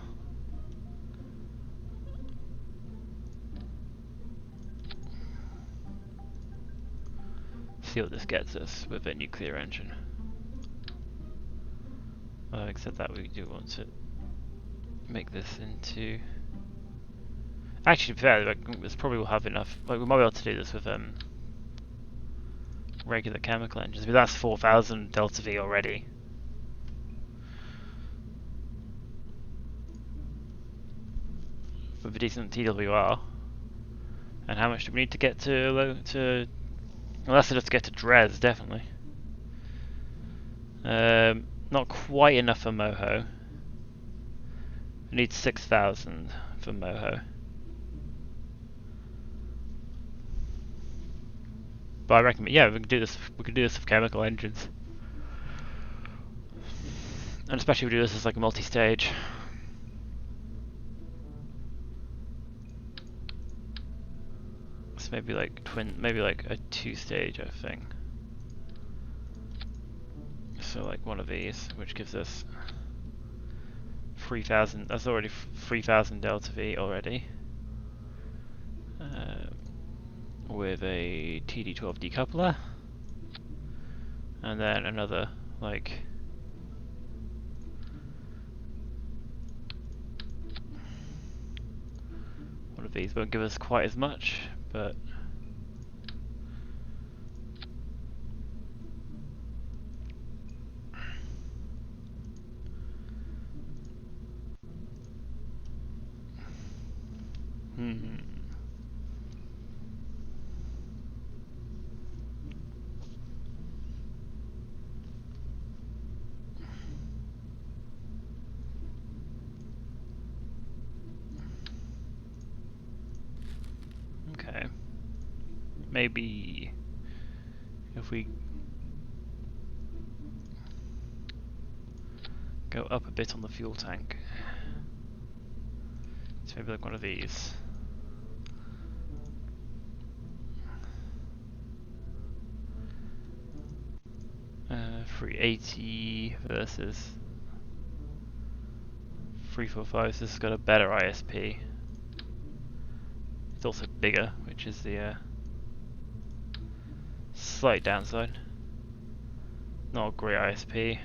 See what this gets us with a nuclear engine. Having said that, we do want to make this into. Actually, to be fair, like, this probably will have enough. Like, we might be able to do this with regular chemical engines, but that's 4,000 delta V already. With a decent TWR. And how much do we need to get to? Well, that's enough to get to Dres, definitely. Not quite enough for Moho. We need 6,000 for Moho. But I reckon, yeah, we can do this. We can do this with chemical engines, and especially if we do this as like a multi-stage. So maybe like maybe like a 2-stage, I think. So like one of these, which gives us 3,000. That's already 3,000 delta V already. With a TD12 decoupler, and then another like one of these won't give us quite as much, but okay. Maybe if we go up a bit on the fuel tank, so maybe like one of these. 380 versus 345, so this has got a better ISP. It's also bigger, which is the slight downside. Not a great ISP.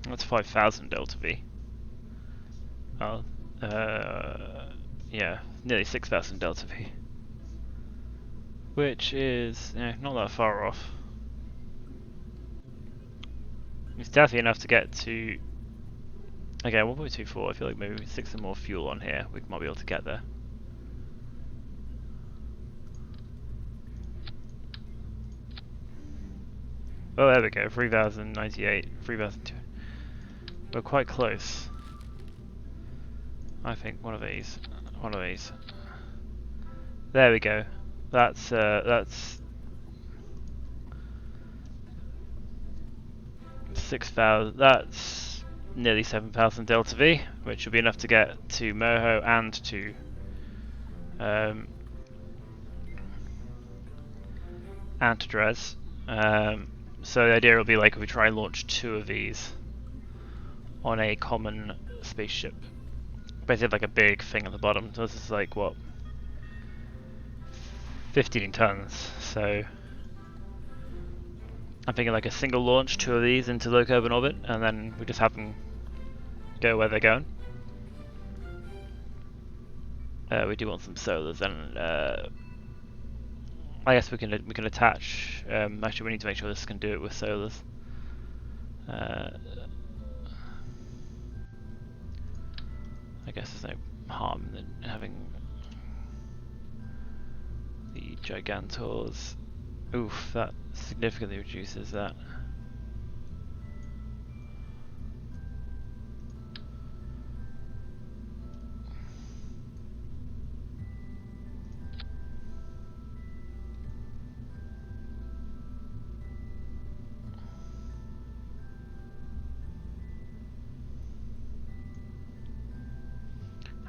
That's 5,000 delta V. Oh, yeah, nearly 6,000 delta V. Which is not that far off. It's definitely enough to get to. Okay, 1.24. I feel like maybe we stick some more fuel on here. We might be able to get there. Oh, there we go. 3,098, 3,002. We're quite close. I think one of these. One of these. There we go. That's 6,000. That's nearly 7,000 delta V, which will be enough to get to Moho and to Dres. So the idea will be like if we try and launch 2 of these on a common spaceship, basically like a big thing at the bottom. So this is like what, 15 tons. So I'm thinking like a single launch, 2 of these into low Kerbal orbit, and then we just have them go where they're going. We do want some solars, and I guess we can attach. Actually, we need to make sure this can do it with solars. I guess there's no harm in having the Gigantors. Oof, that significantly reduces that.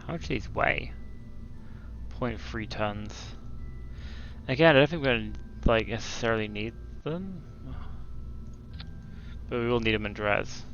How much do these weigh? 0.3 tons. Again, I don't think we're going to like necessarily need them, but we will need them in Dres.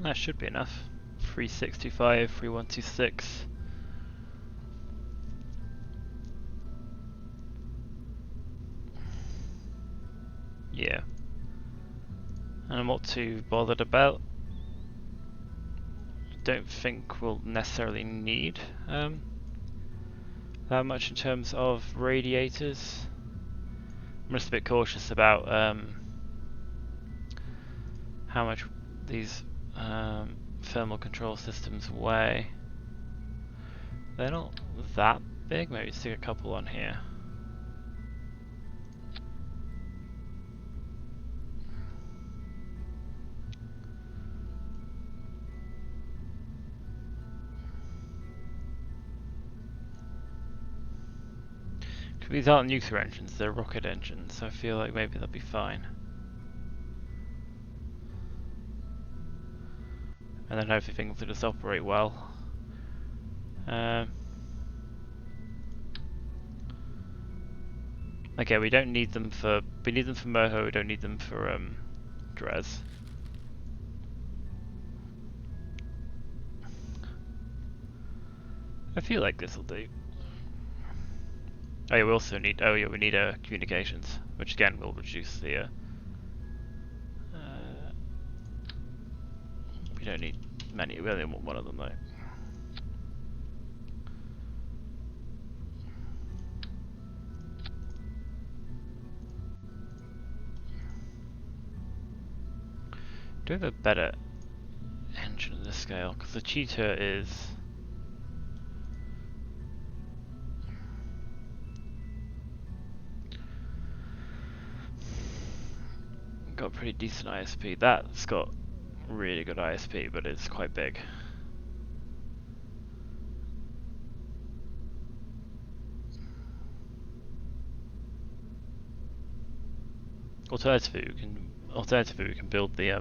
That should be enough. 3625, 3126. Yeah. And I'm not too bothered about. Don't think we'll necessarily need that much in terms of radiators. I'm just a bit cautious about how much these thermal control systems weigh. They're not that big. Maybe stick a couple on here. These aren't nuclear engines, they're rocket engines, so I feel like maybe they'll be fine. And then hopefully things will just operate well. Okay, we don't need them for. We need them for Moho. We don't need them for Dres. I feel like this will do. Oh yeah, we also need. Oh yeah, we need communications, which again will reduce the. We don't need many, we only want one of them though. Do we have a better engine at this scale? Because the cheater is... got pretty decent ISP. That's got really good ISP, but it's quite big. Alternatively, we can build the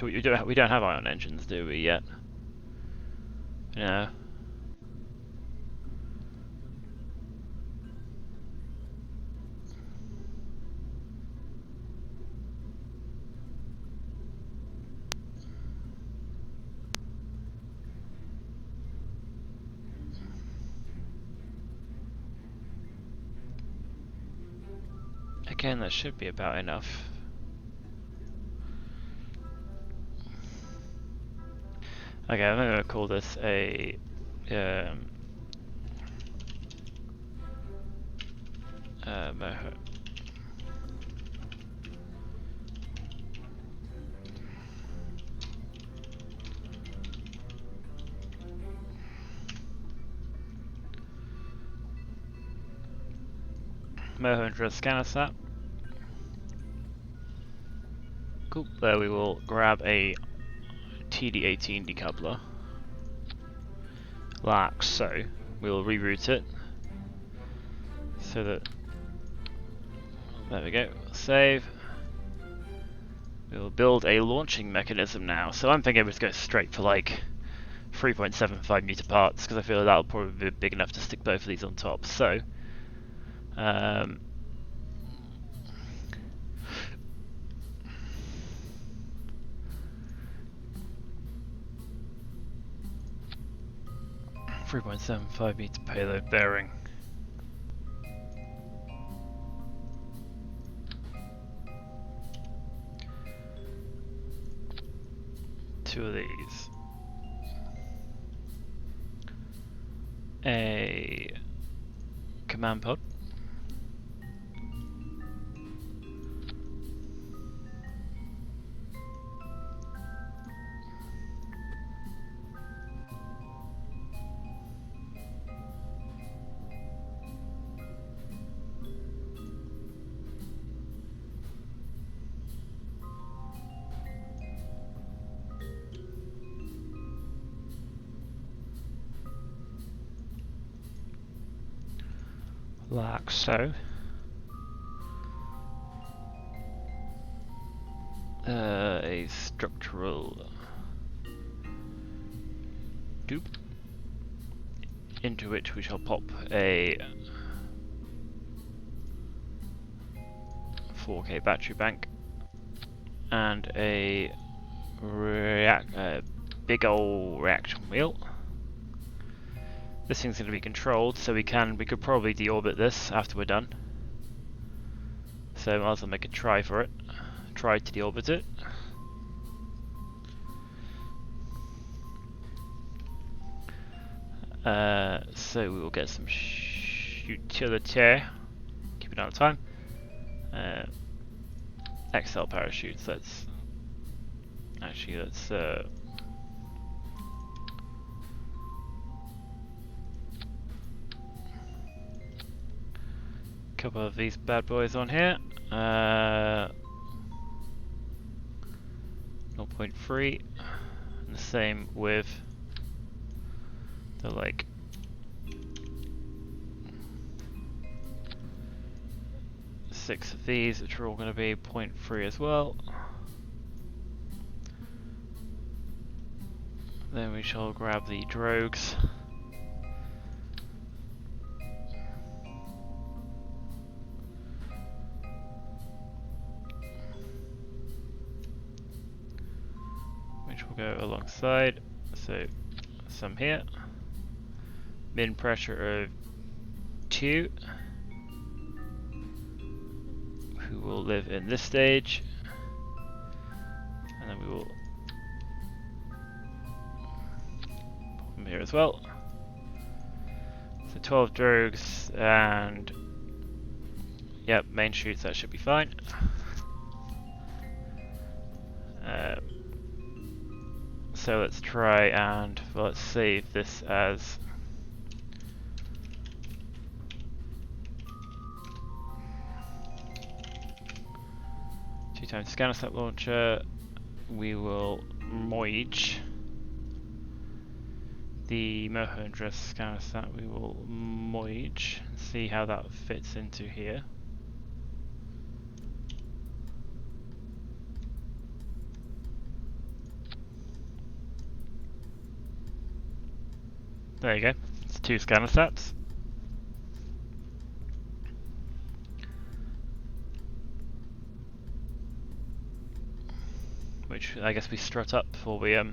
we don't have ion engines, do we yet? No. Again, that should be about enough. Okay, I'm going to call this a Moho. Moho and Dres scanner snap. Cool. There we will grab a TD18 decoupler, like so. We'll reroute it so that, there we go, save. We'll build a launching mechanism now. So I'm thinking we'll just go straight for like 3.75 meter parts, because I feel that'll probably be big enough to stick both of these on top. So 3.75 meter payload bearing. Two of these. A command pod. Like so. A structural dupe, into which we shall pop a 4K battery bank and a big ol' reaction wheel. This thing's going to be controlled, so we could probably deorbit this after we're done. So I might as well make a try for it. Try to deorbit it. So we will get some utility. Keep it on time. XL parachutes. Let's couple of these bad boys on here. 0.3, and the same with the like six of these, which are all going to be 0.3 as well. Then we shall grab the drogues. Go alongside, so some here, min pressure of 2, who will live in this stage, and then we will here as well. So 12 drogues and yep, main chutes, that should be fine. So let's try and, well, let's save this as times scanner set launcher. We will merge the Moho and Dres scanner set. We will merge and see how that fits into here. There you go. It's 2 scanner sets. Which I guess we strut up before we yeah,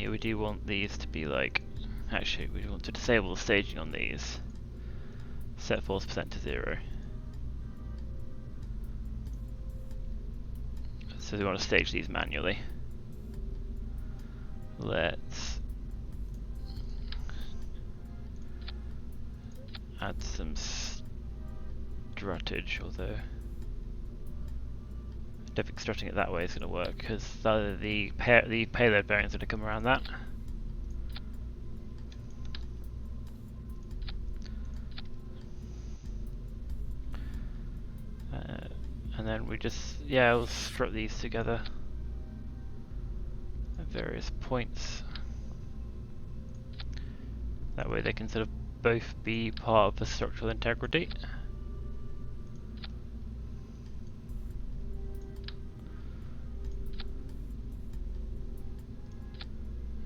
we do want these to be like, actually we want to disable the staging on these. Set force percent to 0. So we want to stage these manually. Let's add some struttage, although I don't think strutting it that way is going to work because the payload bearings are going to come around that. And then we just, yeah, we'll strut these together at various points. That way they can sort of both be part of the structural integrity.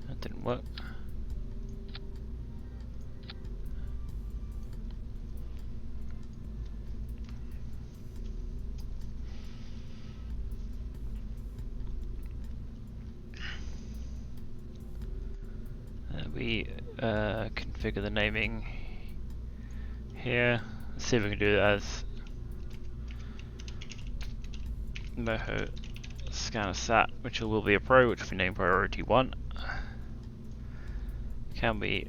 That didn't work. We configure the naming here. Let's see if we can do it as Moho scanner sat, which will be a pro, which we name priority 1. Can we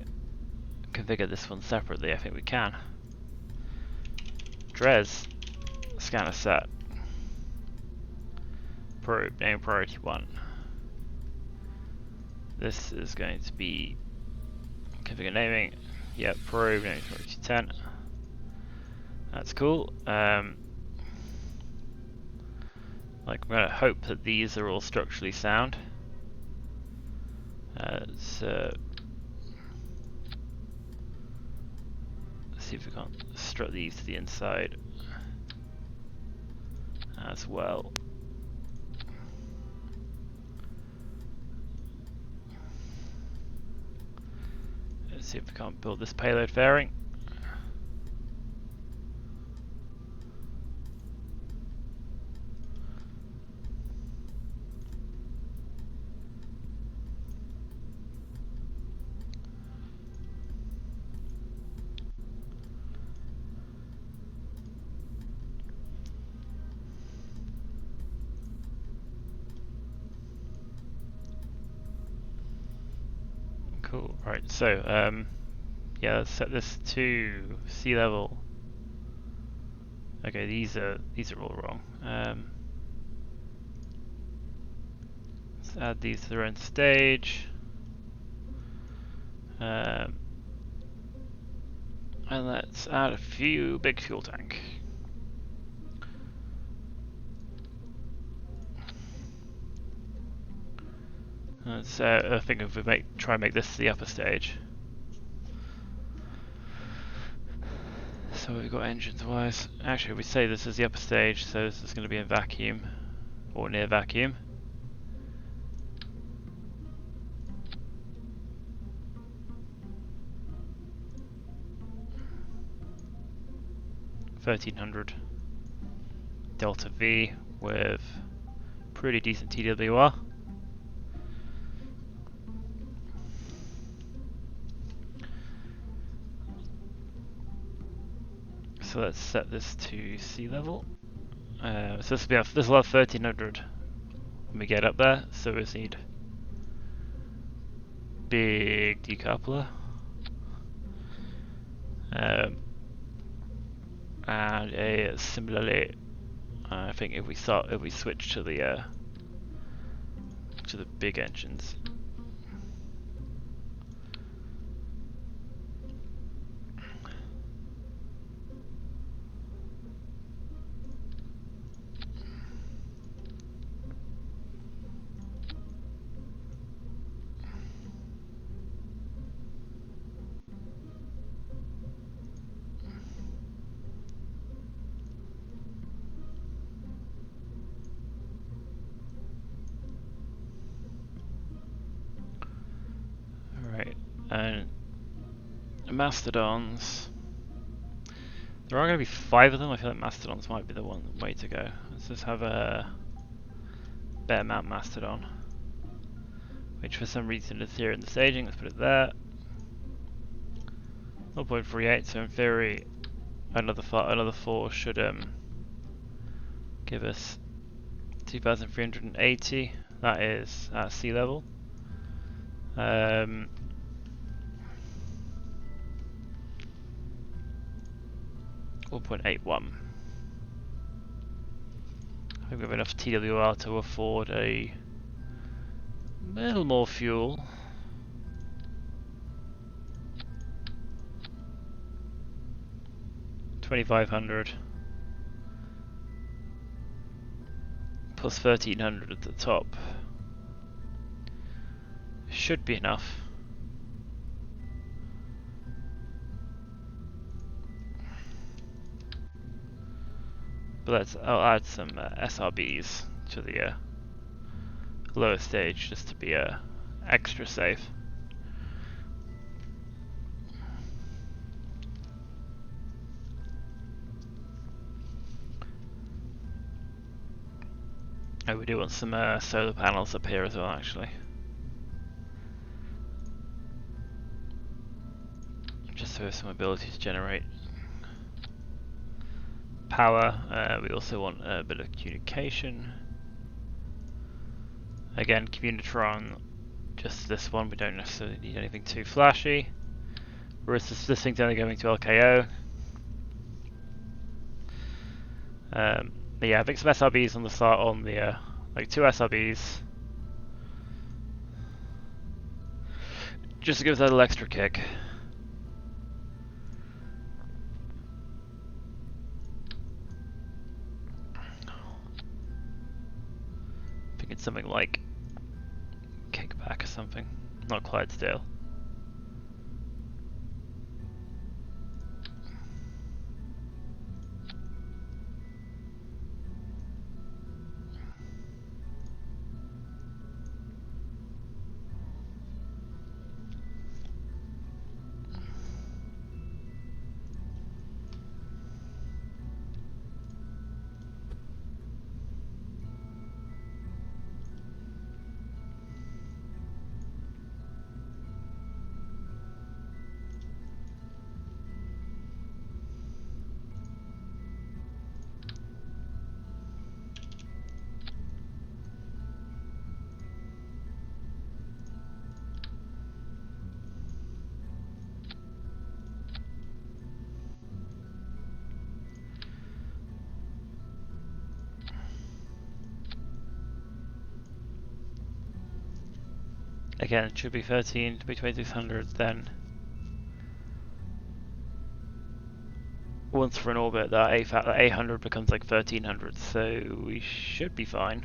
configure this one separately? I think we can. Dres scanner sat probe name priority 1. This is going to be configure naming. Yep, probe name priority 10. That's cool. Like, I'm going to hope that these are all structurally sound. So let's see if we can't strut these to the inside as well. Let's see if we can't build this payload fairing. Cool. Right. So, yeah, let's set this to sea level. Okay, these are all wrong. Let's add these to their own stage. And let's add a few big fuel tank. Let's, I think if we try and make this the upper stage. So we've got engines wise. Actually, we say this is the upper stage, so this is going to be in vacuum or near vacuum. $1,300 delta V with pretty decent TWR. So let's set this to sea level. So this will have 1300 when we get up there. So we just need big decoupler, and a similarly, I think if we switch to the big engines. Right, and Mastodons. There are going to be 5 of them. I feel like Mastodons might be the way to go. Let's just have a bare mount Mastodon, which for some reason is here in the staging. Let's put it there. 0.38. So in theory, another 4 should give us 2,380. That is at sea level. 4.81. I think we have enough TWR to afford a little more fuel. $2,500 plus 1,300 at the top should be enough. But I'll add some SRBs to the lower stage just to be extra safe. Oh, we do want some solar panels up here as well, actually. Just so we have some ability to generate power. We also want a bit of communication. Again, Communitron, just this one. We don't necessarily need anything too flashy. Whereas this thing's only going to LKO. But yeah, I think some SRBs on the start on the like 2 SRBs, just to give us a little extra kick. I think it's something like kickback or something, not Clydesdale. Again, it should be 13 to be 2600 then. Once we're in orbit, that 800 becomes like 1300, so we should be fine.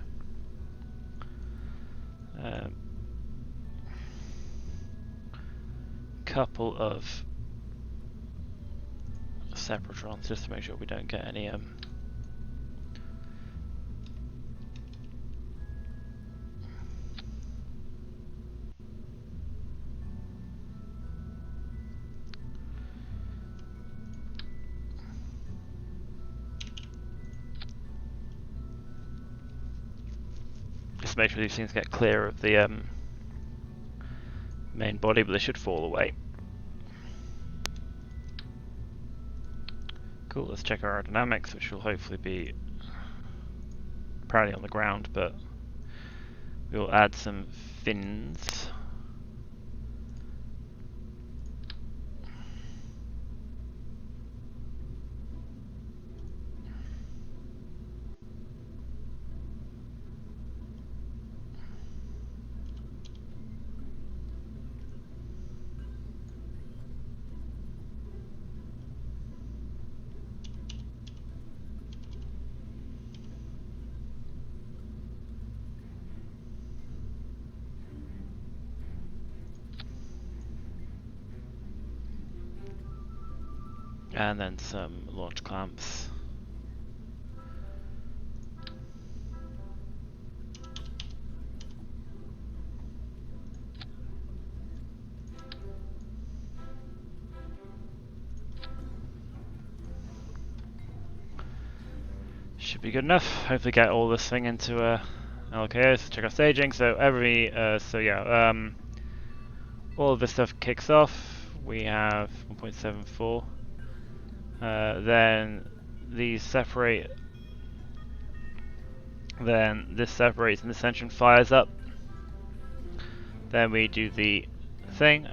Couple of separatrons just to make sure we don't get any just make sure these things get clear of the main body, but they should fall away. Cool, let's check our aerodynamics, which will hopefully be apparently on the ground, but we'll add some fins. And then some launch clamps. Should be good enough. Hopefully get all this thing into LKO, so check out staging. So all of this stuff kicks off. We have 1.74. Then these separate. Then this separates and this engine fires up. Then we do the thing.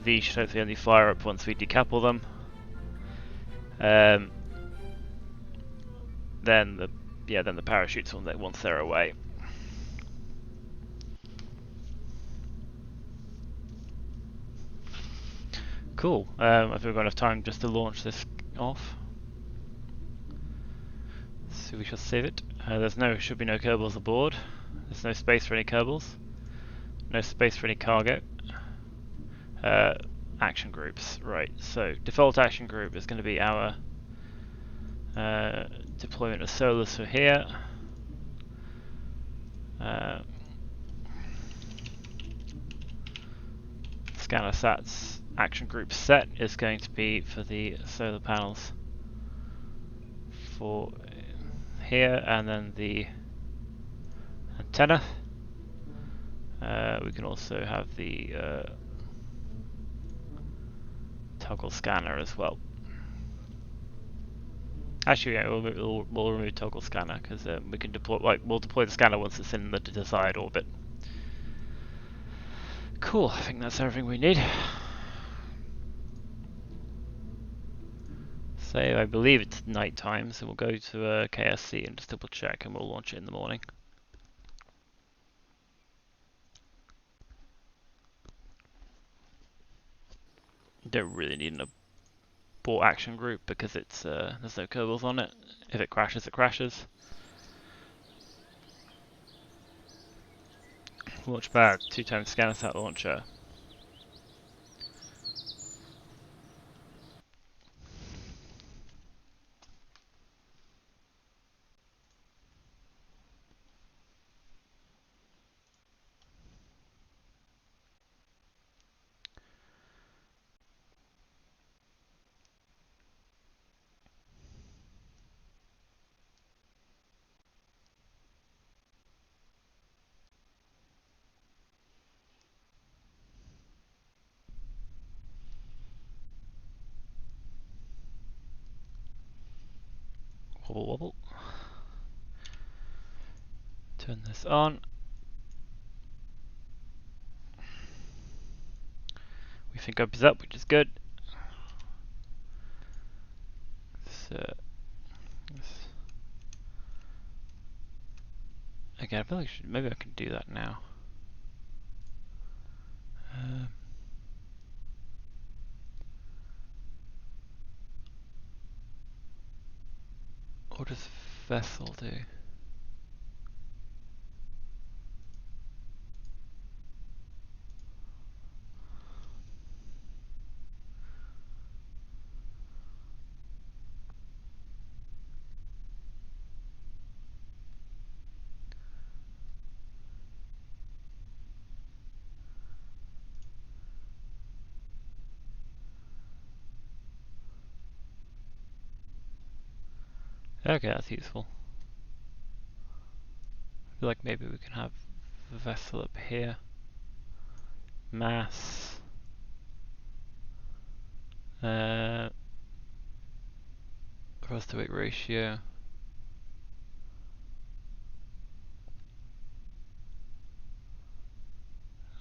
These should hopefully only fire up once we decouple them. Then the parachutes once they're away. Cool. I think we've got enough time just to launch this off. So we shall save it. Should be no Kerbals aboard. There's no space for any Kerbals. No space for any cargo. Action groups. Right. So default action group is going to be our deployment of solars for here. Scanner Sats action group set is going to be for the solar panels for here, and then the antenna. We can also have the toggle scanner as well. Actually, yeah, we'll remove toggle scanner because we can we'll deploy the scanner once it's in the desired orbit. Cool. I think that's everything we need. So I believe it's night time, so we'll go to KSC and just double check, and we'll launch it in the morning. Don't really need an abort action group because it's there's no Kerbals on it. If it crashes, it crashes. Launch pad, 2x scanner sat launcher. Wobble wobble. Turn this on. We think up is up, which is good. So, again, I feel like maybe I can do that now. What does vessel do? Okay, that's useful. I feel like maybe we can have the vessel up here. Mass. Thrust to weight ratio.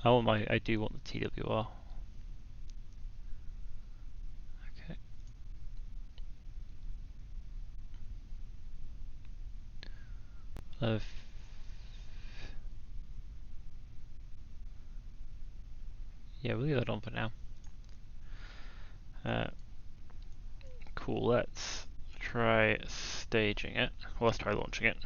I do want the TWR. Okay. Yeah, we'll leave that on for now. Cool, let's try staging it. Well, let's try launching it.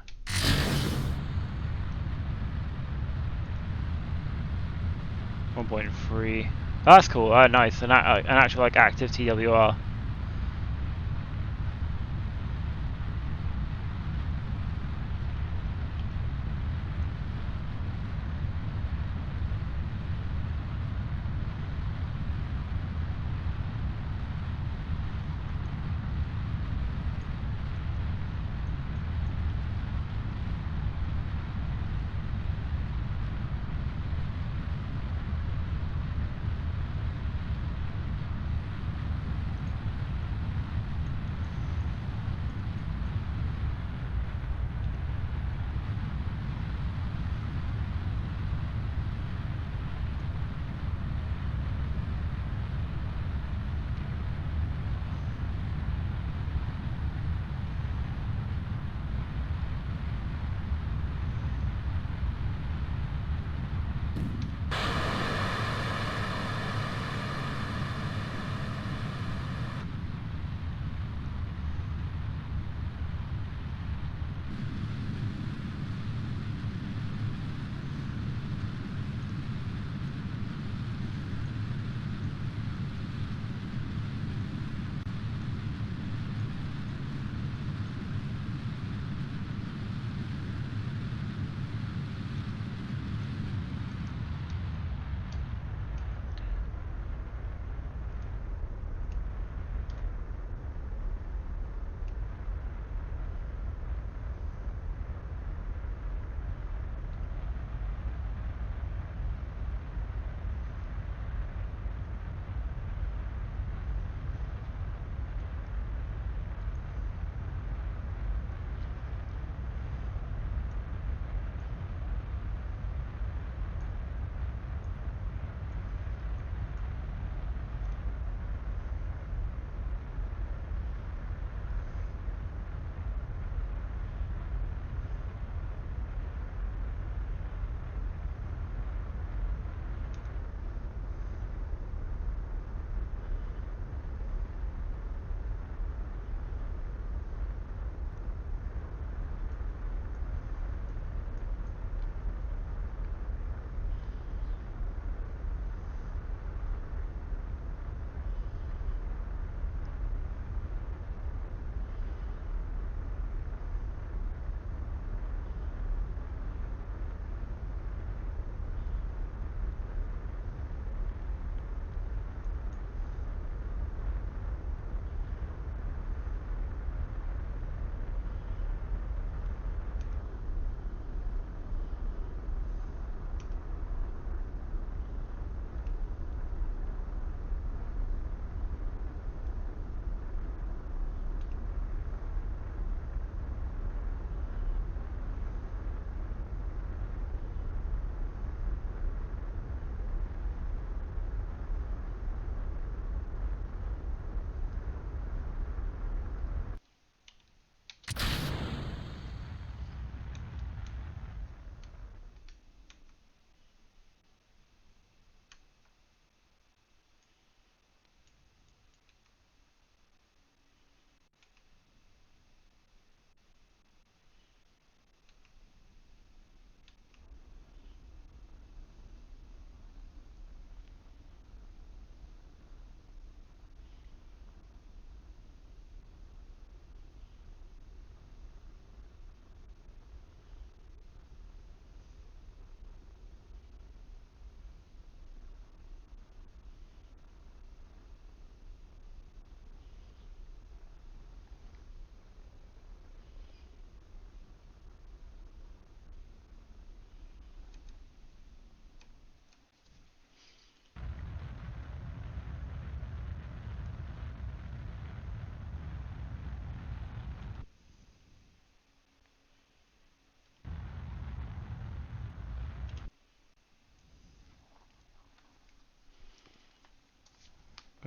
.3. Oh, that's cool. Nice. An actual like active TWR.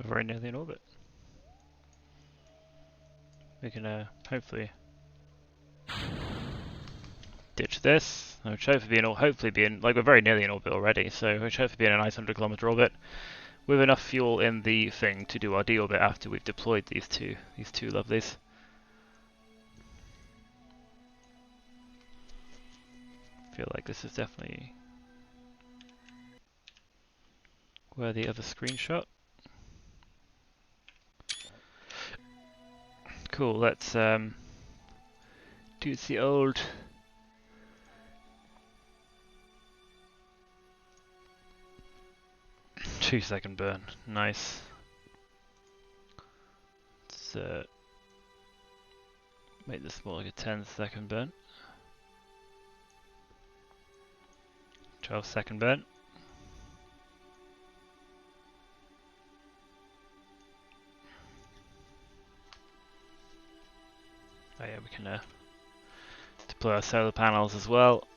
We're very nearly in orbit. We can hopefully ditch this. I should hopefully be in, like we're very nearly in orbit already, so we should hopefully be in a nice 100-kilometer orbit with enough fuel in the thing to do our deorbit after we've deployed these two lovelies. I feel like this is definitely worthy of a screenshot. Cool, let's do the old two-second burn. Nice. Let's make this more like a 10-second burn. 12-second burn. Oh yeah, we can deploy our solar panels as well.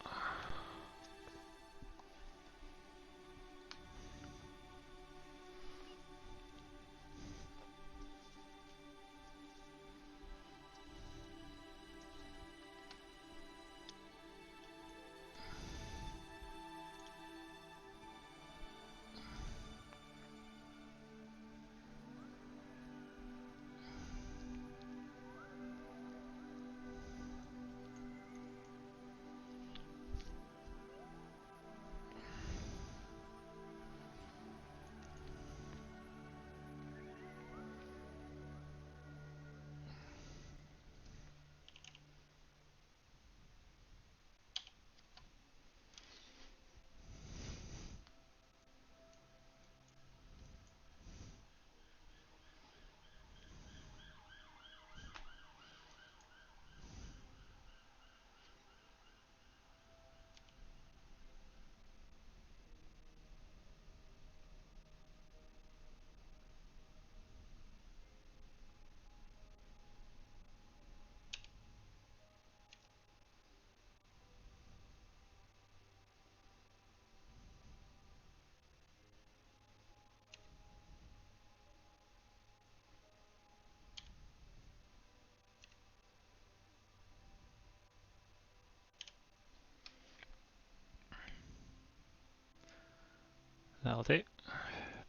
That'll do.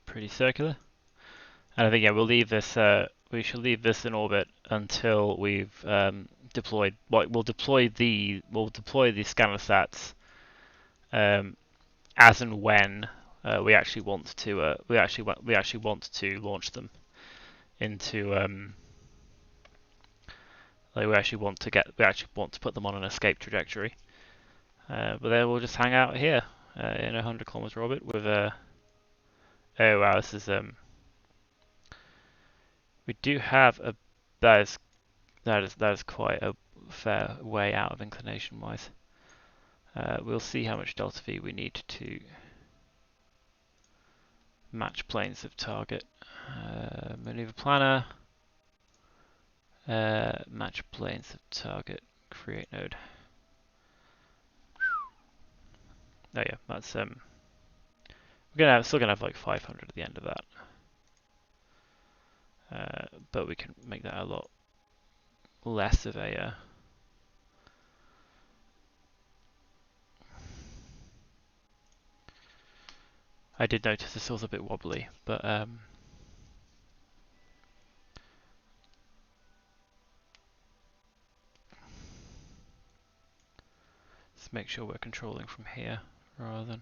Pretty circular. And I think, yeah, we'll leave this. We shall leave this in orbit until we've deployed. Well, we'll deploy the scanner sats as and when we actually want to. We actually want to launch them into. Like we actually want to put them on an escape trajectory. But then we'll just hang out here in a 100-kilometer orbit with a. Oh wow, this is we do have a that is quite a fair way out of inclination wise. We'll see how much delta V we need to match planes of target. Maneuver planner, match planes of target, create node. Oh yeah, that's still gonna have like 500 at the end of that. But we can make that a lot less of a I did notice this was a bit wobbly, but let's make sure we're controlling from here rather than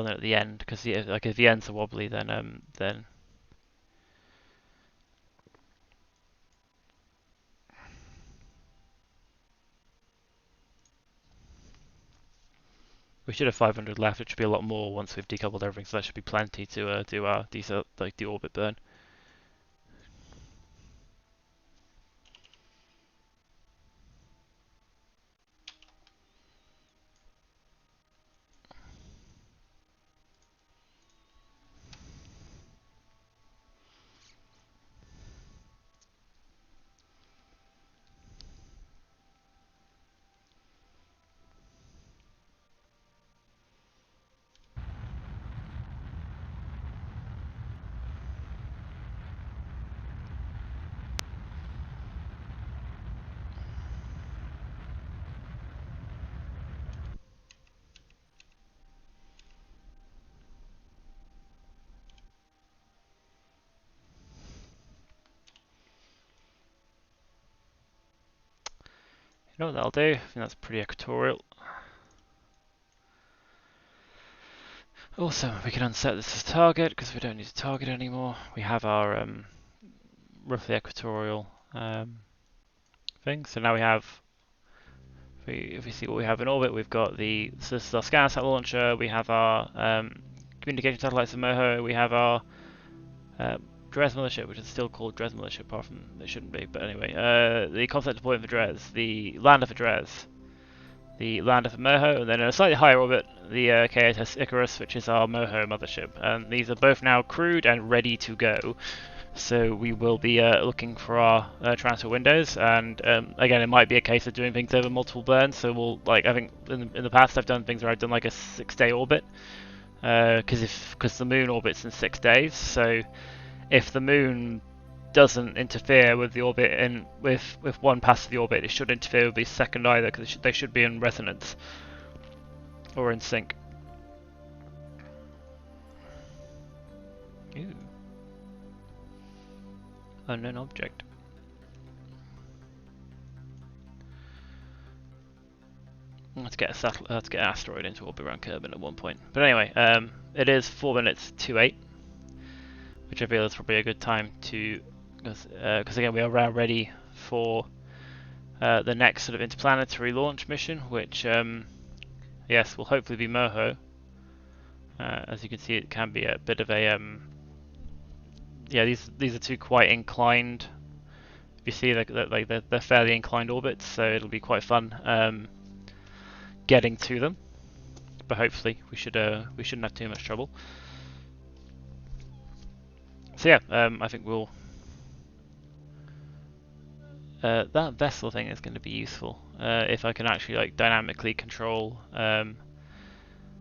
at the end, because like if the ends are wobbly, then we should have 500 left. It should be a lot more once we've decoupled everything, so that should be plenty to do our deorbit burn. You know what that'll do? I think that's pretty equatorial. Also, we can unset this as target because we don't need to target anymore. We have our roughly equatorial thing. So now we have, if we see what we have in orbit, we've got so this is our scan sat launcher, we have our communication satellites of Moho, we have our Dres Mothership, which is still called Dres Mothership, apart from it shouldn't be, but anyway, the concept deployment for Dres, the lander for Dres, the lander for Moho, and then in a slightly higher orbit, the KSS Icarus, which is our Moho mothership. And these are both now crewed and ready to go. So we will be looking for our transfer windows, and again, it might be a case of doing things over multiple burns. So we'll, I think in the past I've done things where I've done like a 6-day orbit, because the moon orbits in 6 days. So if the moon doesn't interfere with the orbit and with one pass of the orbit, it should interfere with the second either, because they should be in resonance or in sync. Ooh. Unknown object. Let's get an asteroid into orbit around Kerbal at one point. But anyway, it is 4 minutes to 8, which I feel is probably a good time to, because again we are now ready for the next sort of interplanetary launch mission, which yes, will hopefully be Moho. As you can see, it can be a bit of a yeah, these are two quite inclined. You see, they're fairly inclined orbits, so it'll be quite fun getting to them. But hopefully, we shouldn't have too much trouble. So yeah, I think we'll. That vessel thing is going to be useful if I can actually dynamically control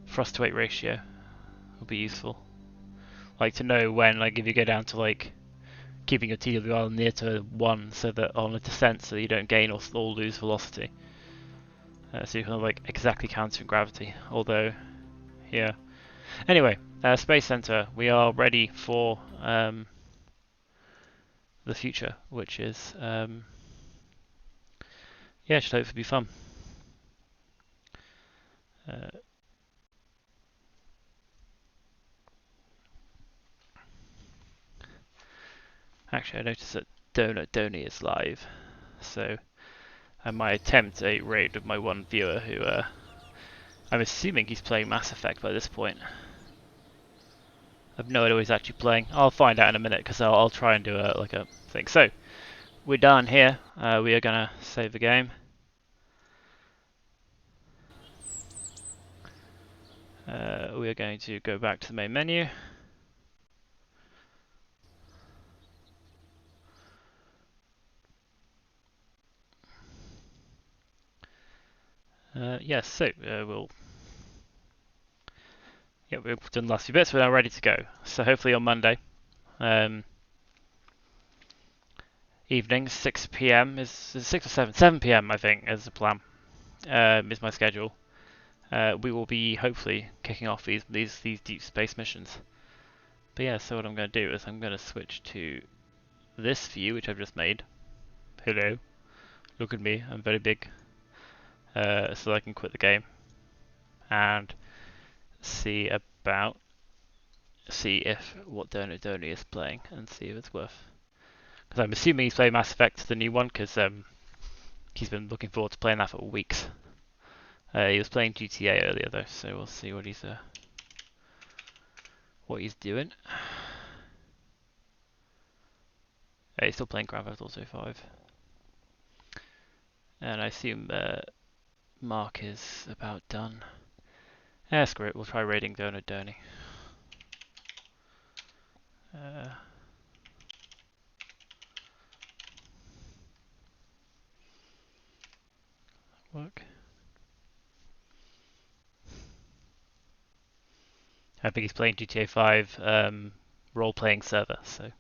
thrust to weight ratio. Will be useful. To know when, if you go down to keeping your TWR near to 1, so that on a descent, so you don't gain or lose velocity. So you can exactly countering gravity. Although, yeah. Anyway, Space Center, we are ready for the future, which is yeah, should hopefully be fun. Actually, I noticed that Donut is live, so I might attempt a raid with my one viewer who I'm assuming he's playing Mass Effect by this point. I've no idea what he's actually playing. I'll find out in a minute, because I'll try and do a thing. So we're done here. We are gonna save the game. We are going to go back to the main menu. Yes, so we've done the last few bits. We're now ready to go. So hopefully on Monday evening, 6 PM is 6 or 7? 7 PM I think is the plan. Is my schedule. We will be hopefully kicking off these deep space missions. But yeah, so what I'm going to do is I'm going to switch to this view, which I've just made. Hello, look at me, I'm very big. So I can quit the game and see if what Donut is playing and see if it's worth. Because I'm assuming he's playing Mass Effect, the new one, because he's been looking forward to playing that for weeks. He was playing GTA earlier though, so we'll see what he's doing. He's still playing Grand Theft Auto 5. And I assume Mark is about done. Screw it, we'll try raiding Donut. Work. I think he's playing GTA 5 role-playing server, so